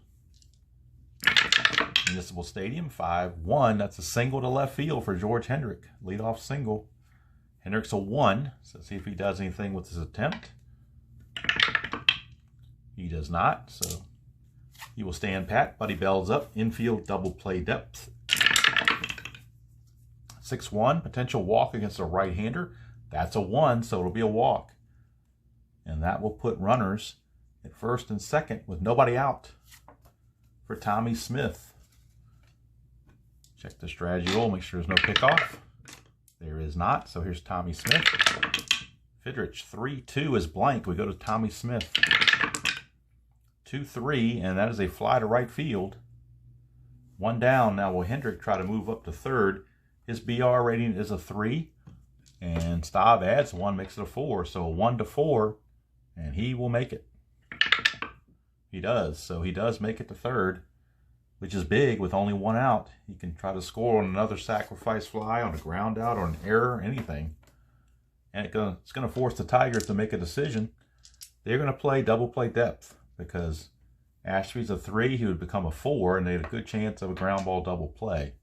Municipal Stadium, 5-1. That's a single to left field for George Hendrick. Leadoff single. Hendrick's a 1, so let's see if he does anything with his attempt. He does not, so he will stand pat. Buddy Bell's up. Infield double play depth. 6-1, potential walk against a right-hander. That's a 1, so it'll be a walk. And that will put runners at first and second with nobody out for Tommy Smith. Check the strategy roll, make sure there's no pickoff. There is not, so here's Tommy Smith. Fidrych, 3-2 is blank. We go to Tommy Smith. 2-3, and that is a fly to right field. One down. Now will Hendrick try to move up to third. His BR rating is a 3, and Stav adds 1, makes it a 4. So 1-4, and he will make it. He does, so he does make it to third, which is big with only 1 out. He can try to score on another sacrifice fly, on a ground out, or an error, anything. And it's going to force the Tigers to make a decision. They're going to play double play depth because Ashby's a 3, he would become a 4, and they had a good chance of a ground ball double play.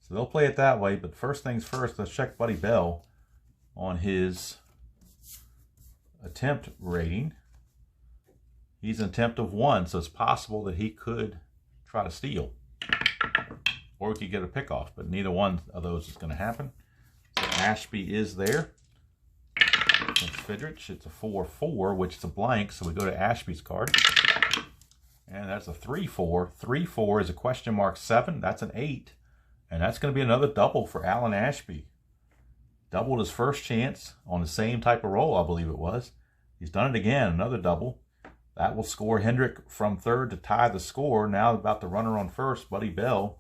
So they'll play it that way, but first things first, let's check Buddy Bell on his attempt rating. He's an attempt of 1, so it's possible that he could try to steal. Or we could get a pickoff, but neither one of those is going to happen. So Ashby is there. It's Fidrych. It's a 4-4, which is a blank, so we go to Ashby's card. And that's a 3-4. 3-4 is a question mark 7. That's an 8. And that's going to be another double for Alan Ashby. Doubled his first chance on the same type of roll, I believe it was. He's done it again, another double. That will score Hendrick from third to tie the score. Now about the runner on first, Buddy Bell.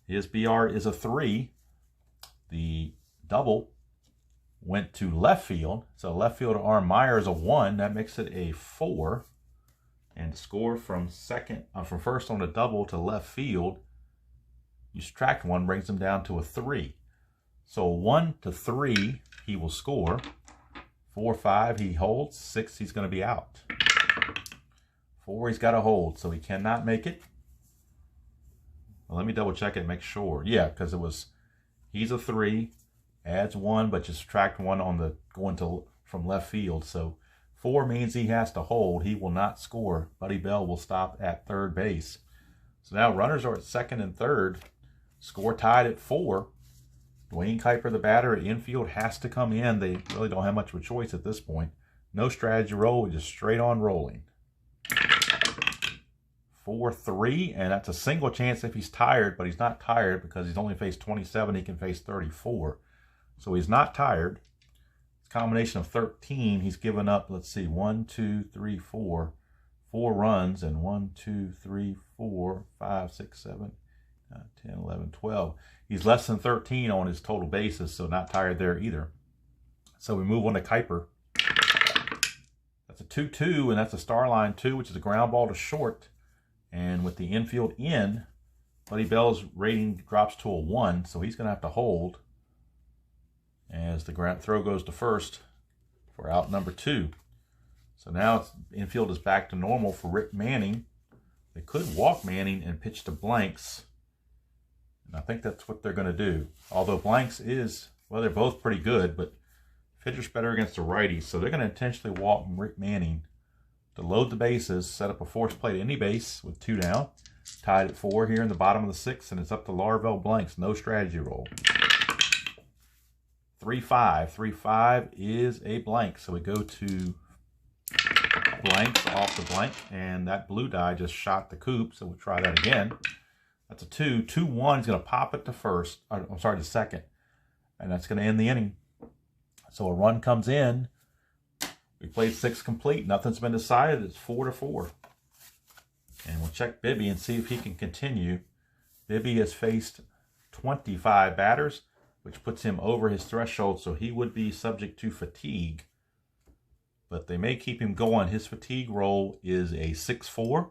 His BR is a 3. The double went to left field. So left fielder Arm Meyer is a 1. That makes it a 4. And score from first on the double to left field. You subtract 1, brings him down to a 3. So 1-3, he will score. 4-5, he holds. 6, he's going to be out. 4, he's got to hold, so he cannot make it. Well, let me double check it and make sure. Yeah, because he's a 3, adds 1, but you subtract 1 on the from left field. So 4 means he has to hold. He will not score. Buddy Bell will stop at third base. So now runners are at second and third. Score tied at 4. Dwayne Kuiper, the batter at infield, has to come in. They really don't have much of a choice at this point. No strategy roll, just straight on rolling. 4-3, and that's a single chance if he's tired, but he's not tired because he's only faced 27. He can face 34. So he's not tired. It's a combination of 13. He's given up, let's see, 1, 2, 3, 4. 4 runs, and 1, 2, 3, 4, 5, 6, 7, 10, 11, 12. He's less than 13 on his total bases, so not tired there either. So we move on to Kuiper. That's a 2-2, and that's a star line 2, which is a ground ball to short. And with the infield in, Buddy Bell's rating drops to a 1, so he's going to have to hold as the ground throw goes to first for out number 2. So now infield is back to normal for Rick Manning. They could walk Manning and pitch to Blanks. And I think that's what they're going to do. Although Blanks is, well, they're both pretty good, but Fidrych better against the righties. So they're going to intentionally walk Rick Manning to load the bases, set up a force play to any base with 2 down. Tied at 4 here in the bottom of the 6th, and it's up to Larvell Blanks. No strategy roll. 3-5. 3-5 is a blank. So we go to Blanks off the blank, and that blue die just shot the coop, so we'll try that again. That's a 2. 2-1 is going to pop it to first. I'm sorry, to second. And that's going to end the inning. So a run comes in. We played 6 complete. Nothing's been decided. It's 4-4. And we'll check Bibby and see if he can continue. Bibby has faced 25 batters, which puts him over his threshold, so he would be subject to fatigue. But they may keep him going. His fatigue roll is a 6-4,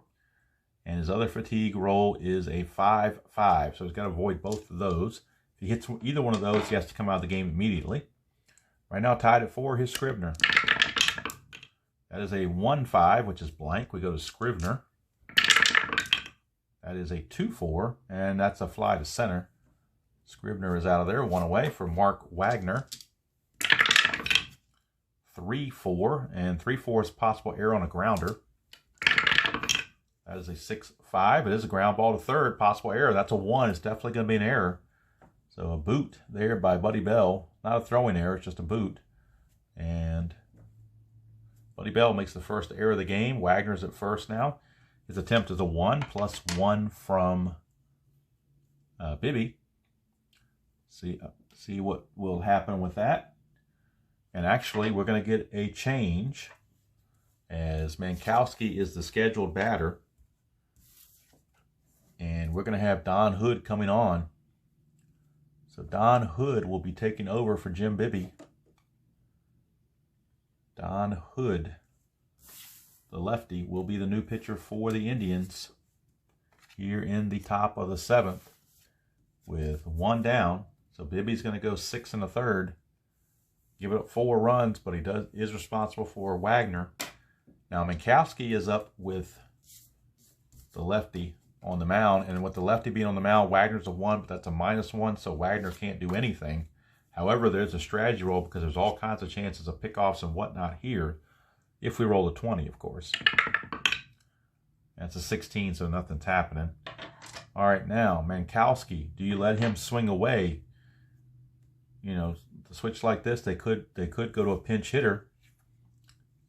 and his other fatigue roll is a 5-5. So he's got to avoid both of those. If he hits either one of those, he has to come out of the game immediately. Right now, tied at 4, here's Scrivener. That is a 1-5, which is blank. We go to Scrivener. That is a 2-4, and that's a fly to center. Scrivener is out of there. 1 away for Mark Wagner. 3-4, and 3-4 is possible error on a grounder. That is a 6-5. It is a ground ball to third. Possible error. That's a 1. It's definitely going to be an error. So a boot there by Buddy Bell. Not a throwing error. It's just a boot. And Buddy Bell makes the first error of the game. Wagner's at first now. His attempt is a 1 plus 1 from Bibby. See what will happen with that. And actually, we're going to get a change as Mankowski is the scheduled batter. And we're going to have Don Hood coming on. So Don Hood will be taking over for Jim Bibby. Don Hood, the lefty, will be the new pitcher for the Indians here in the top of the 7th with 1 down. So Bibby's going to go 6 1/3, give up 4 runs, but he is responsible for Wagner. Now Mankowski is up with the lefty on the mound, and with the lefty being on the mound, Wagner's a 1, but that's a -1, so Wagner can't do anything. However, there's a strategy roll because there's all kinds of chances of pickoffs and whatnot here, if we roll a 20, of course. That's a 16, so nothing's happening. All right, now, Mankowski, do you let him swing away? You know, the switch like this, they could go to a pinch hitter,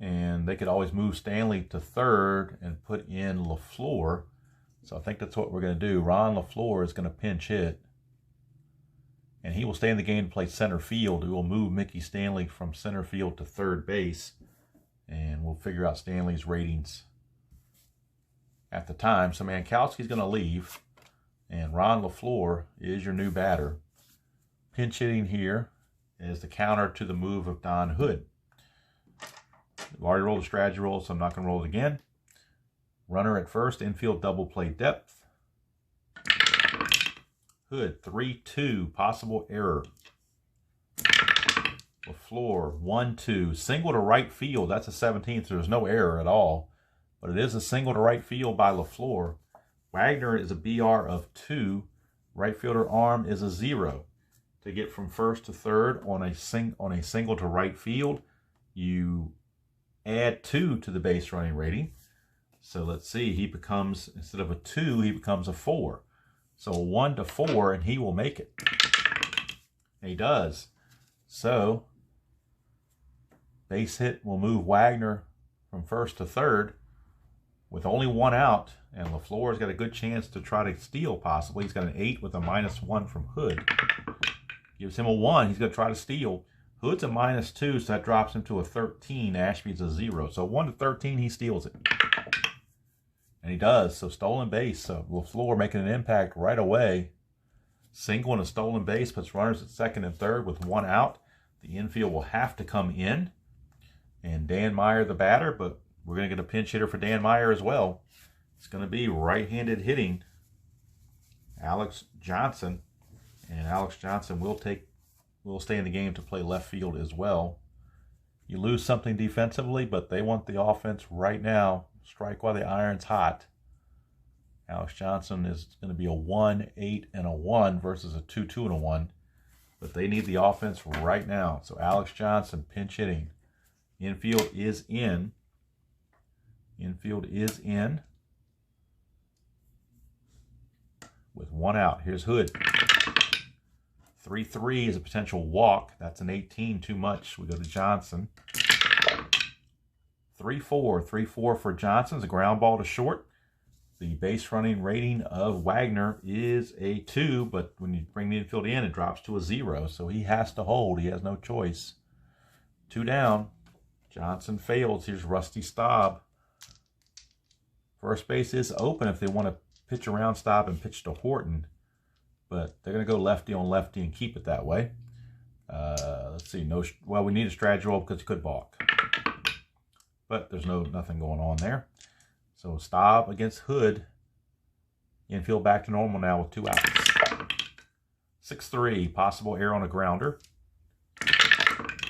and they could always move Stanley to third and put in LaFleur. So I think that's what we're going to do. Ron LaFleur is going to pinch hit, and he will stay in the game to play center field. We will move Mickey Stanley from center field to third base, and we'll figure out Stanley's ratings at the time. So Mankowski's going to leave, and Ron LaFleur is your new batter. Pinch hitting here is the counter to the move of Don Hood. I've already rolled a strategy roll, so I'm not going to roll it again. Runner at first, infield double play depth. Hood, 3-2, possible error. LaFleur, 1-2, single to right field. That's a 17th, so there's no error at all. But it is a single to right field by LaFleur. Wagner is a BR of 2. Right fielder arm is a 0. To get from first to third on a single to right field, you add 2 to the base running rating. So let's see, he becomes, instead of a 2, he becomes a 4. So a 1 to 4, and he will make it. And he does. So base hit will move Wagner from first to third with only 1 out, and LaFleur's got a good chance to try to steal possibly. He's got an 8 with a -1 from Hood. Gives him a 1. He's going to try to steal. Hood's a -2, so that drops him to a 13. Ashby's a 0. So 1 to 13, he steals it. And he does. So stolen base. So LaFleur making an impact right away. Single and a stolen base puts runners at second and third with 1 out. The infield will have to come in. And Dan Meyer the batter, but we're going to get a pinch hitter for Dan Meyer as well. It's going to be right-handed hitting Alex Johnson. And Alex Johnson will stay in the game to play left field as well. You lose something defensively, but they want the offense right now. Strike while the iron's hot. Alex Johnson is going to be a 1, 8, and a 1 versus a 2, 2, and a 1. But they need the offense right now. So Alex Johnson pinch hitting. Infield is in. Infield is in. With 1 out. Here's Hood. 3-3 is a potential walk. That's an 18, too much. We go to Johnson. 3-4. 3-4 for Johnson. It's a ground ball to short. The base running rating of Wagner is a 2, but when you bring the infield in, it drops to a 0. So he has to hold. He has no choice. 2 down. Johnson fails. Here's Rusty Staub. First base is open if they want to pitch around Staub and pitch to Horton. But they're going to go lefty on lefty and keep it that way. Let's see. Well, we need a strategy roll because he could balk. But there's nothing going on there. So Staub against Hood. Infield back to normal now with 2 outs. 6-3. Possible error on a grounder.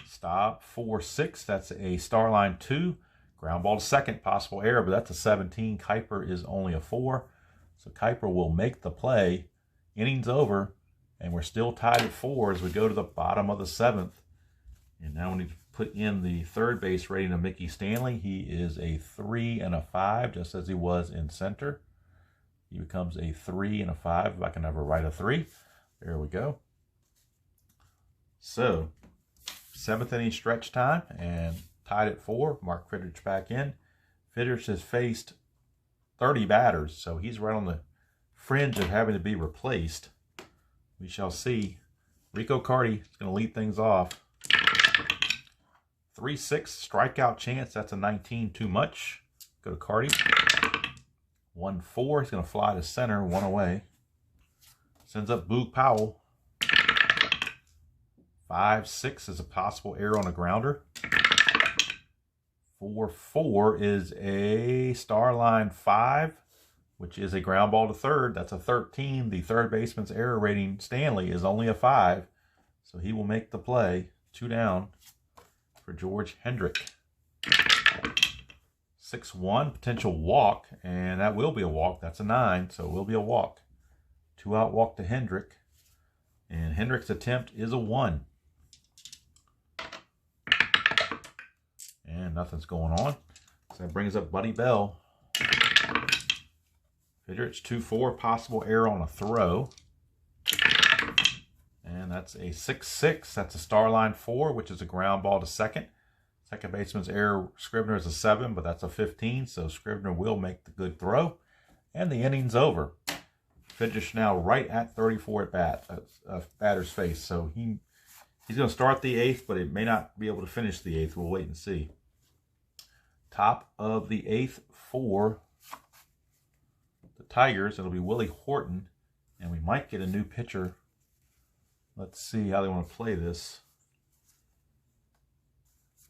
Staub 4-6. That's a star line 2. Ground ball to second. Possible error, but that's a 17. Kuiper is only a 4. So Kuiper will make the play. Innings over, and we're still tied at 4 as we go to the bottom of the 7th. And now we need to put in the third base rating of Mickey Stanley. He is a 3 and a 5, just as he was in center. He becomes a 3 and a 5, if I can ever write a 3. There we go. So, 7th inning stretch time, and tied at 4. Mark Fidrych back in. Fidrych has faced 30 batters, so he's right on the fringe of having to be replaced. We shall see Rico Carty is going to lead things off. 3-6 strikeout chance. That's a 19 too much. Go to Carty. 1-4. He's going to fly to center. 1 away. Sends up Boog Powell. 5-6 is a possible error on a grounder. 4-4 is a star line 5, which is a ground ball to third. That's a 13. The third baseman's error rating, Stanley, is only a 5. So he will make the play. 2 down for George Hendrick. 6-1, potential walk, and that will be a walk. That's a 9, so it will be a walk. 2-out walk to Hendrick. And Hendrick's attempt is a 1. And nothing's going on. So that brings up Buddy Bell. Fidrych 2-4, possible error on a throw. And that's a 6-6. That's a star line 4, which is a ground ball to second. Second baseman's error, Scribner, is a 7, but that's a 15. So Scribner will make the good throw. And the inning's over. Fidrych now right at 34 at bat, batter's face. So he's going to start the 8th, but it may not be able to finish the 8th. We'll wait and see. Top of the 8th for the Tigers. It'll be Willie Horton, and we might get a new pitcher. Let's see how they want to play this.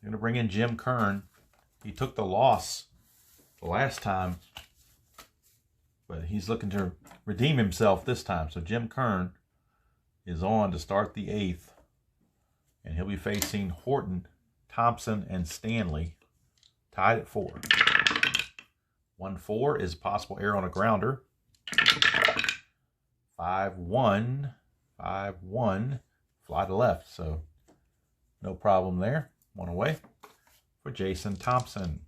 They're going to bring in Jim Kern. He took the loss the last time, but he's looking to redeem himself this time. So Jim Kern is on to start the 8th, and he'll be facing Horton, Thompson, and Stanley. Tied at 4. 1-4 is a possible error on a grounder. 5-1. 5-1. Fly to left, so no problem there. 1 away for Jason Thompson.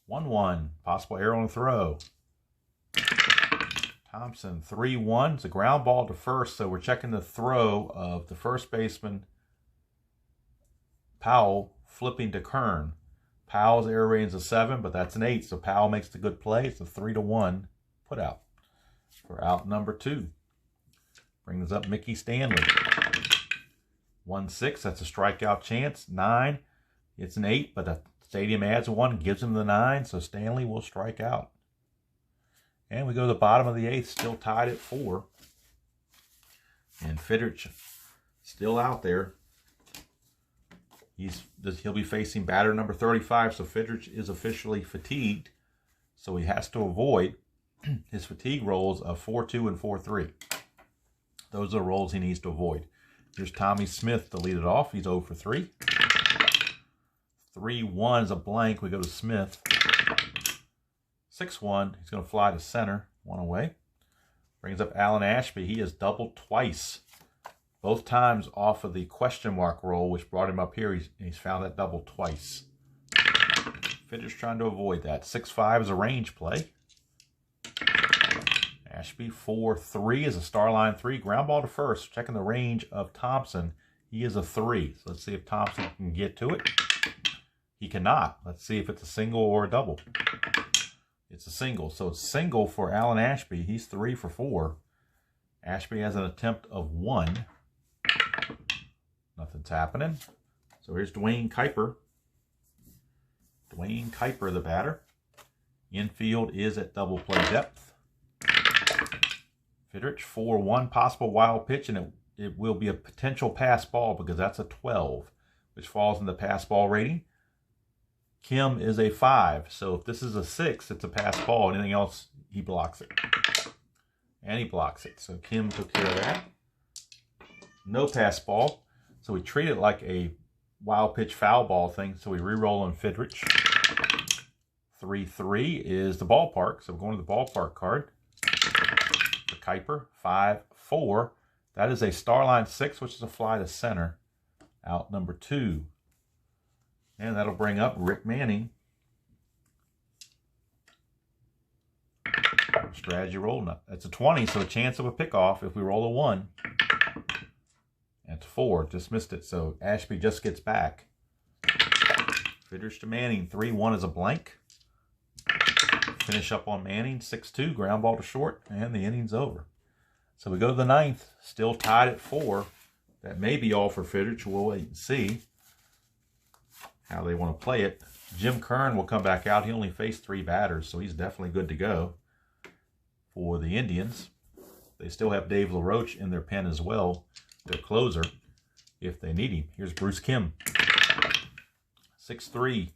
1-1. Possible error on a throw. Thompson 3-1. It's a ground ball to first, so we're checking the throw of the first baseman, Powell, flipping to Kern. Powell's error rating is a 7, but that's an 8, so Powell makes the good play. It's a 3-1 put out for out number 2. Brings up Mickey Stanley. 1-6, that's a strikeout chance. 9, it's an 8, but the stadium adds 1, gives him the 9, so Stanley will strike out. And we go to the bottom of the 8th, still tied at 4. And Fidrych still out there. He'll be facing batter number 35, so Fidrych is officially fatigued. So he has to avoid his fatigue rolls of 4-2 and 4-3. Those are the rolls he needs to avoid. Here's Tommy Smith to lead it off. He's 0 for 3. 3-1 is a blank. We go to Smith. 6-1. He's going to fly to center. 1 away. Brings up Alan Ashby. He has doubled twice. Both times off of the question mark roll, which brought him up here. He's found that double twice. Fidrych trying to avoid that. 6-5 is a range play. Ashby 4-3 is a star line 3. Ground ball to first. Checking the range of Thompson. He is a 3. So let's see if Thompson can get to it. He cannot. Let's see if it's a single or a double. It's a single. So it's single for Alan Ashby. He's 3 for 4. Ashby has an attempt of 1. Nothing's happening. So here's Dwayne Kuiper. Dwayne Kuiper, the batter. Infield is at double play depth. Fidrych 4-1, possible wild pitch, and it will be a potential pass ball because that's a 12, which falls in the pass ball rating. Kim is a 5, so if this is a 6, it's a pass ball. Anything else, he blocks it. And he blocks it. So Kim took care of that. No pass ball. So we treat it like a wild pitch foul ball thing. So we re-roll on Fidrych. 3-3 is the ballpark. So we're going to the ballpark card. For Kuiper. 5-4. That is a star line 6, which is a fly to center. Out number 2. And that'll bring up Rick Manning. Strategy roll. That's a 20, so a chance of a pickoff if we roll a 1. That's 4. Just missed it, so Ashby just gets back. Fidrych to Manning. 3-1 is a blank. Finish up on Manning. 6-2, ground ball to short, and the inning's over. So we go to the 9th, still tied at 4. That may be all for Fidrych. We'll wait and see how they want to play it. Jim Kern will come back out. He only faced 3 batters, so he's definitely good to go for the Indians. They still have Dave LaRoche in their pen as well, their closer, if they need him. Here's Bruce Kim. 6-3.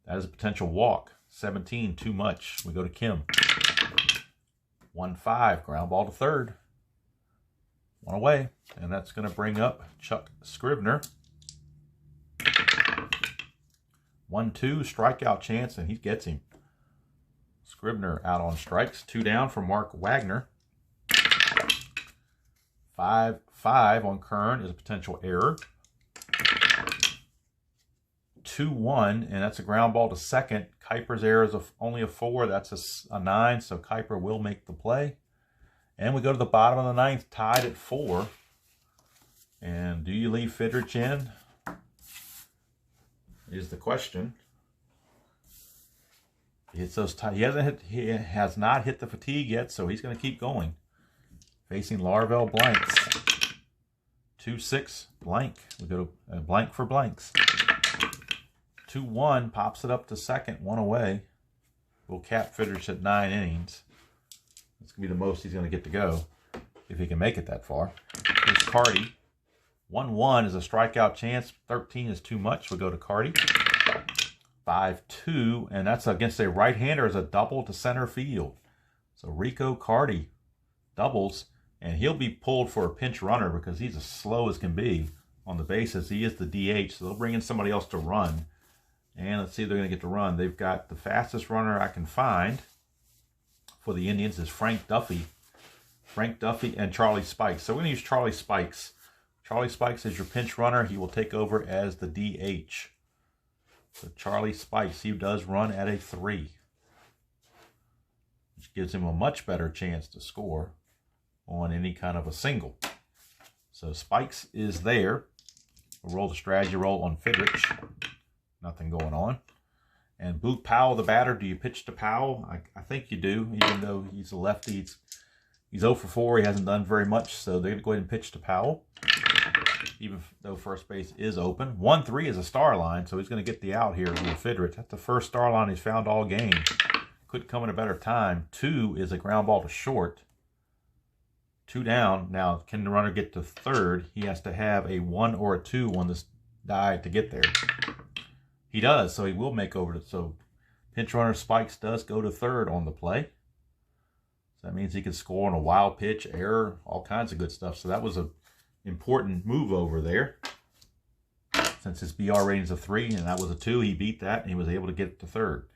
That is a potential walk. 17, too much. We go to Kim. 1-5. Ground ball to third. 1 away. And that's going to bring up Chuck Scrivener. 1-2. Strikeout chance, and he gets him. Scrivener out on strikes. 2 down for Mark Wagner. 5-5 on Kern is a potential error. 2-1, and that's a ground ball to second. Kuiper's error is only a 4. That's a 9, so Kuiper will make the play. And we go to the bottom of the 9th, tied at 4. And do you leave Fidrych in? Is the question. It's those he has not hit the fatigue yet, so he's going to keep going. Facing Larvell blanks. 2-6 blank. We go to blank for blanks. 2-1 pops it up to second, 1 away. We'll cap Fidrych at 9 innings. That's going to be the most he's going to get to go if he can make it that far. Here's Carty. 1-1 is a strikeout chance. 13 is too much. We'll go to Carty. 5-2, and that's against a right-hander as a double to center field. So Rico Carty doubles, and he'll be pulled for a pinch runner because he's as slow as can be on the bases. He is the DH, so they'll bring in somebody else to run. And let's see if they're going to get to run. They've got the fastest runner I can find for the Indians is Frank Duffy. Frank Duffy and Charlie Spikes. So we're going to use Charlie Spikes. Charlie Spikes is your pinch runner. He will take over as the DH. So Charlie Spikes, he does run at a 3. Which gives him a much better chance to score on any kind of a single. So Spikes is there. We'll roll the strategy roll on Fidrych. Nothing going on. And Boot Powell, the batter. Do you pitch to Powell? I think you do, even though he's a lefty. He's 0 for 4. He hasn't done very much, so they're going to go ahead and pitch to Powell, even though first base is open. 1-3 is a star line, so he's going to get the out here with Fidrych. That's the first star line he's found all game. Could come at a better time. 2 is a ground ball to short. 2 down. Now, can the runner get to third? He has to have a 1 or a 2 on this die to get there. He does, so he will make over to. So pinch runner Spikes does go to third on the play. So that means he can score on a wild pitch, error, all kinds of good stuff. So that was an important move over there. Since his BR rating's a 3 and that was a 2, he beat that and he was able to get to third.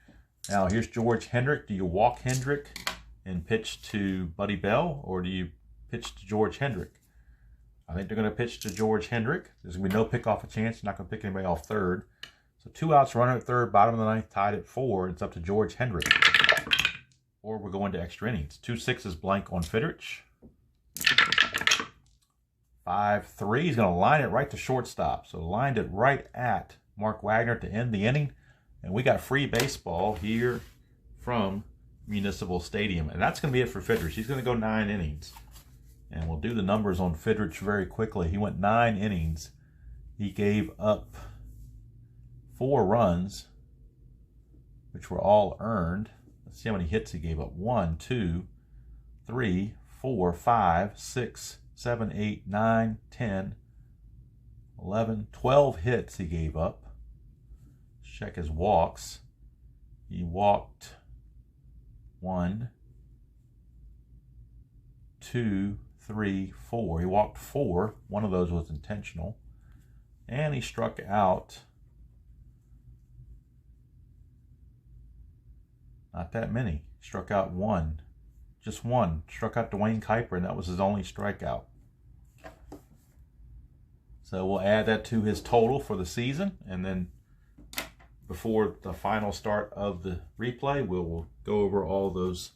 Now here's George Hendrick. Do you walk Hendrick and pitch to Buddy Bell, or do you pitch to George Hendrick? I think they're going to pitch to George Hendrick. There's going to be no pick-off a chance. You're not going to pick anybody off third. So 2 outs, runner at third, bottom of the 9th, tied at 4. It's up to George Hendrick. Or we're going to extra innings. 2-6 is blank on Fidrych. 5-3. He's going to line it right to shortstop. So lined it right at Mark Wagner to end the inning. And we got free baseball here from Municipal Stadium. And that's going to be it for Fidrych. He's going to go 9 innings. And we'll do the numbers on Fidrych very quickly. He went 9 innings. He gave up 4 runs, which were all earned. Let's see how many hits he gave up. 1, 2, 3, 4, 5, 6, 7, 8, 9, 10, 11, 12 hits he gave up. Check his walks. He walked 1, 2, 3, 4. He walked 4. One of those was intentional. And he struck out not that many. Struck out 1. Just 1. Struck out Dwayne Kuiper, and that was his only strikeout. So we'll add that to his total for the season, and then before the final start of the replay, we'll go over all those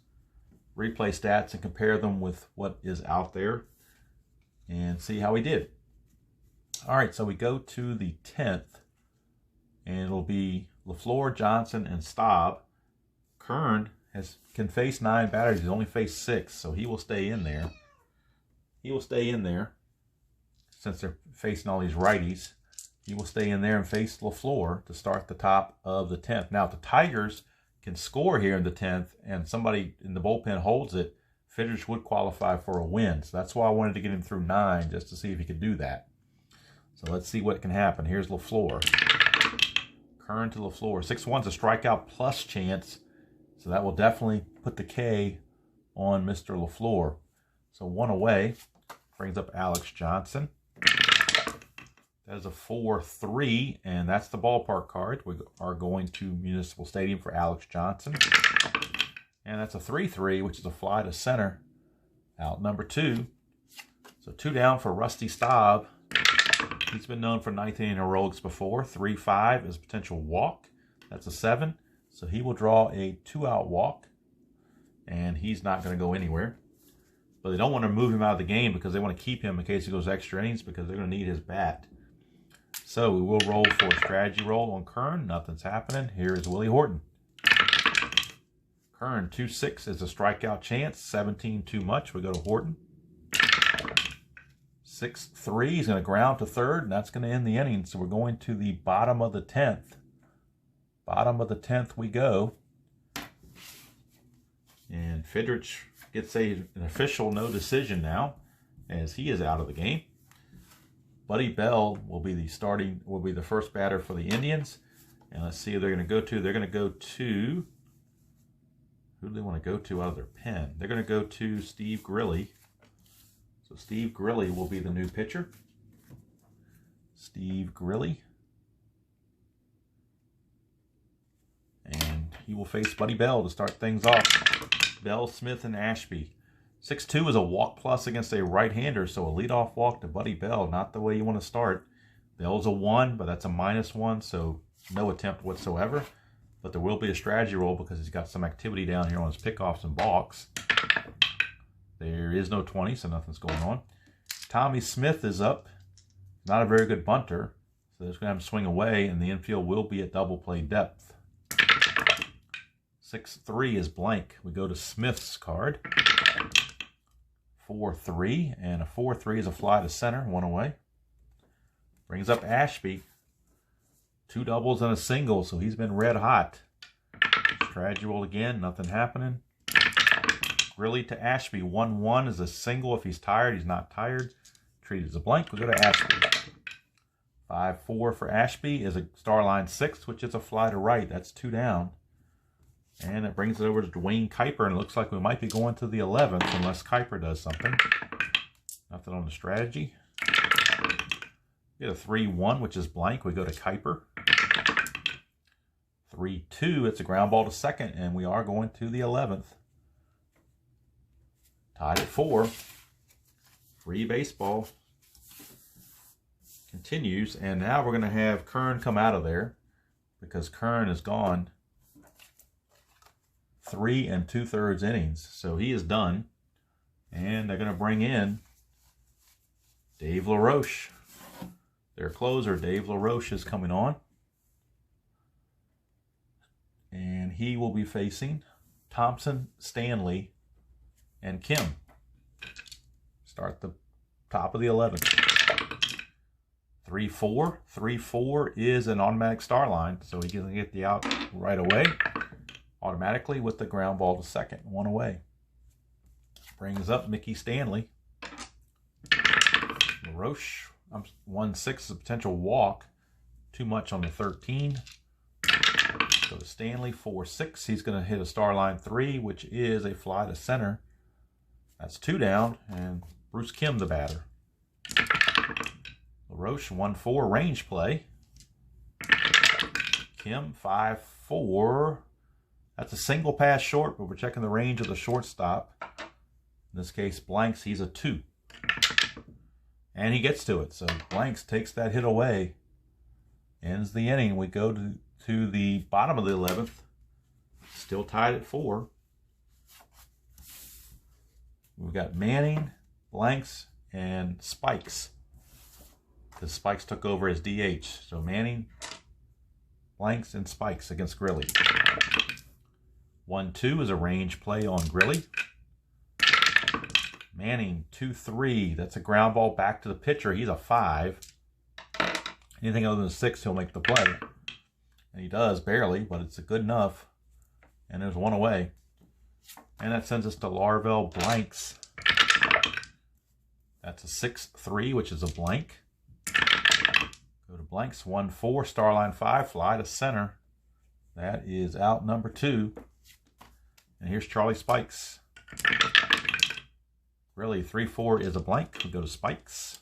replay stats and compare them with what is out there and see how he did. All right, so we go to the 10th, and it'll be LaFleur, Johnson, and Staub. Kern can face 9 batters. He's only faced 6, so he will stay in there. he will stay in there. Since they're facing all these righties, he will stay in there and face LaFleur to start the top of the 10th. Now, if the Tigers can score here in the 10th and somebody in the bullpen holds it, Fidrych would qualify for a win. So that's why I wanted to get him through 9, just to see if he could do that. So let's see what can happen. Here's LaFleur. Kern to LaFleur. 6-1's a strikeout plus chance. So that will definitely put the K on Mr. LaFleur. So 1 away. Brings up Alex Johnson. That is a 4-3, and that's the ballpark card. We are going to Municipal Stadium for Alex Johnson. And that's a 3-3, which is a fly to center. Out number 2. So 2 down for Rusty Staub. He's been known for 19 heroics before. 3-5 is a potential walk. That's a 7. So he will draw a 2-out walk. And he's not going to go anywhere. But they don't want to move him out of the game because they want to keep him in case he goes extra innings because they're going to need his bat. So we will roll for a strategy roll on Kern. Nothing's happening. Here is Willie Horton. Kern, 2-6 is a strikeout chance. 17 too much. We go to Horton. 6-3. He's going to ground to third, and that's going to end the inning. So we're going to the bottom of the 10th. Bottom of the 10th we go. And Fidrych gets an official no decision now, as he is out of the game. Buddy Bell will be the first batter for the Indians. And let's see who they're going to go to. They're going to go to, who do they want to go to out of their pen? They're going to go to Steve Grilly. So Steve Grilly will be the new pitcher. Steve Grilly. And he will face Buddy Bell to start things off. Bell, Smith, and Ashby. 6-2 is a walk plus against a right-hander, so a leadoff walk to Buddy Bell, not the way you want to start. Bell's a 1, but that's a -1, so no attempt whatsoever. But there will be a strategy roll because he's got some activity down here on his pickoffs and balks. There is no 20, so nothing's going on. Tommy Smith is up. Not a very good bunter, so he's going to have him swing away, and the infield will be at double play depth. 6-3 is blank. We go to Smith's card. 4-3, and a 4-3 is a fly to center, 1 away. Brings up Ashby. 2 doubles and a single, so he's been red hot. Strategy roll again, nothing happening. Grilly to Ashby, 1-1 is a single. If he's tired, he's not tired. Treated as a blank, we go to Ashby. 5-4 for Ashby is a star line 6, which is a fly to right. That's 2 down. And it brings it over to Dwayne Kuiper, and it looks like we might be going to the 11th unless Kuiper does something. Nothing on the strategy. Get a 3-1, which is blank. We go to Kuiper. 3-2, it's a ground ball to second, and we are going to the 11th. Tied at 4. Free baseball continues, and now we're going to have Kern come out of there because Kern is gone 3 2/3 innings, so he is done. And they're going to bring in Dave LaRoche. Their closer, Dave LaRoche, is coming on. And he will be facing Thompson, Stanley, and Kim. Start the top of the 11th. 3-4. 3-4 is an automatic star line, so he can get the out right away. Automatically with the ground ball to second, 1 away. Brings up Mickey Stanley. LaRoche, 1-6 is a potential walk. Too much on the 13. Go to Stanley, 4-6. He's going to hit a star line 3, which is a fly to center. That's 2 down, and Bruce Kim the batter. LaRoche, 1-4, range play. Kim, 5-4. That's a single pass short, but we're checking the range of the shortstop. In this case, Blanks, he's a 2. And he gets to it. So Blanks takes that hit away. Ends the inning. We go to the bottom of the 11th. Still tied at 4. We've got Manning, Blanks, and Spikes. Because Spikes took over as DH. So Manning, Blanks, and Spikes against Grilly. 1-2 is a range play on Grilly. Manning, 2-3. That's a ground ball back to the pitcher. He's a 5. Anything other than 6, he'll make the play. And he does, barely, but it's good enough. And there's one away. And that sends us to Larvell blanks. That's a 6-3, which is a blank. Go to blanks, 1-4, Starline 5, fly to center. That is out number 2. And here's Charlie Spikes. Really, 3-4 is a blank. We go to Spikes.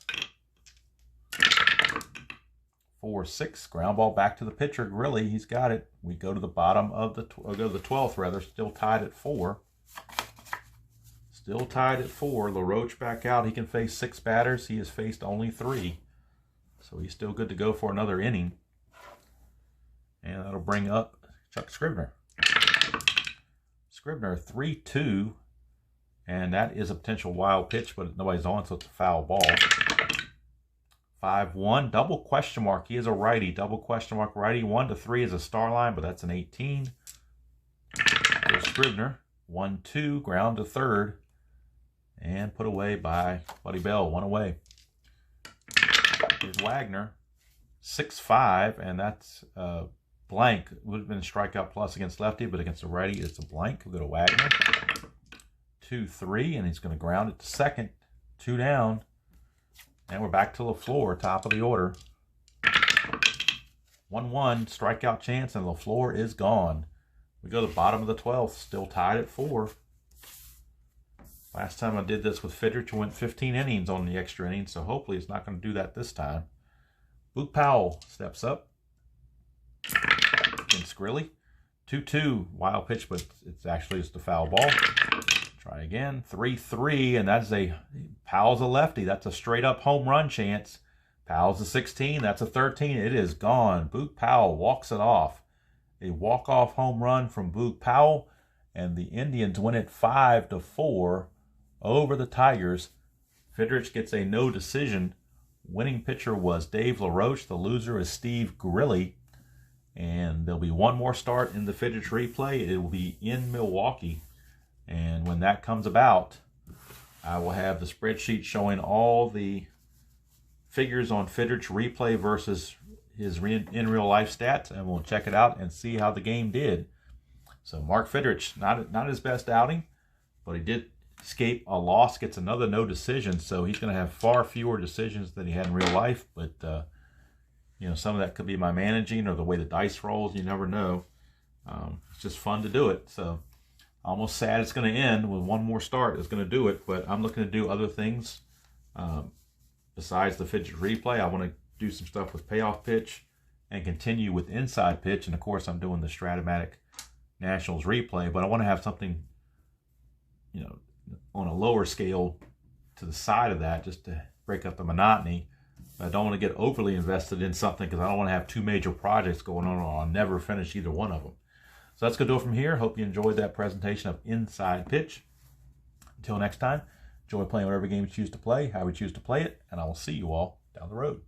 4-6, ground ball back to the pitcher. Really, he's got it. We go to the bottom of the, go to the 12th rather, still tied at 4. Still tied at 4. LaRoche back out. He can face 6 batters. He has faced only 3. So he's still good to go for another inning. And that'll bring up Chuck Scribner. Scribner, 3-2. And that is a potential wild pitch, but nobody's on, so it's a foul ball. 5-1, double question mark. He is a righty. Double question mark righty. 1-3 is a star line, but that's an 18. There's Scribner. 1-2, ground to third. And put away by Buddy Bell. 1 away. Here's Wagner. 6-5, and that's blank. Would have been a strikeout plus against lefty, but against the righty, it's a blank. We'll go to Wagner. 2-3, and he's going to ground it to second. 2 down. And we're back to LaFleur, top of the order. 1-1, strikeout chance, and LaFleur is gone. We go to the bottom of the 12th, still tied at 4. Last time I did this with Fidrych, I went 15 innings on the extra innings, so hopefully it's not going to do that this time. Boog Powell steps up. Against Grilly. 2-2, wild pitch, but it's actually just a foul ball. Try again. 3-3, and that's Powell's a lefty. That's a straight up home run chance. Powell's a 16. That's a 13. It is gone. Boog Powell walks it off. A walk-off home run from Boog Powell, and the Indians win it 5-4 over the Tigers. Fidrych gets a no decision. Winning pitcher was Dave LaRoche. The loser is Steve Grilly. And there'll be one more start in the Fidrych replay. It will be in Milwaukee. And when that comes about, I will have the spreadsheet showing all the figures on Fidrych replay versus his in real life stats, and we'll check it out and see how the game did. So Mark Fidrych, not his best outing, but he did escape a loss, gets another no decision, so he's going to have far fewer decisions than he had in real life. But you know, some of that could be my managing or the way the dice rolls. You never know. It's just fun to do it. So almost sad it's going to end with one more start. It's going to do it, but I'm looking to do other things besides the Fidrych replay. I want to do some stuff with payoff pitch and continue with inside pitch. And of course, I'm doing the Stratomatic Nationals replay, but I want to have something, you know, on a lower scale to the side of that, just to break up the monotony. But I don't want to get overly invested in something because I don't want to have 2 major projects going on, or I'll never finish either one of them. So that's going to do it from here. Hope you enjoyed that presentation of inside pitch. Until next time, enjoy playing whatever game you choose to play, how we choose to play it, and I will see you all down the road.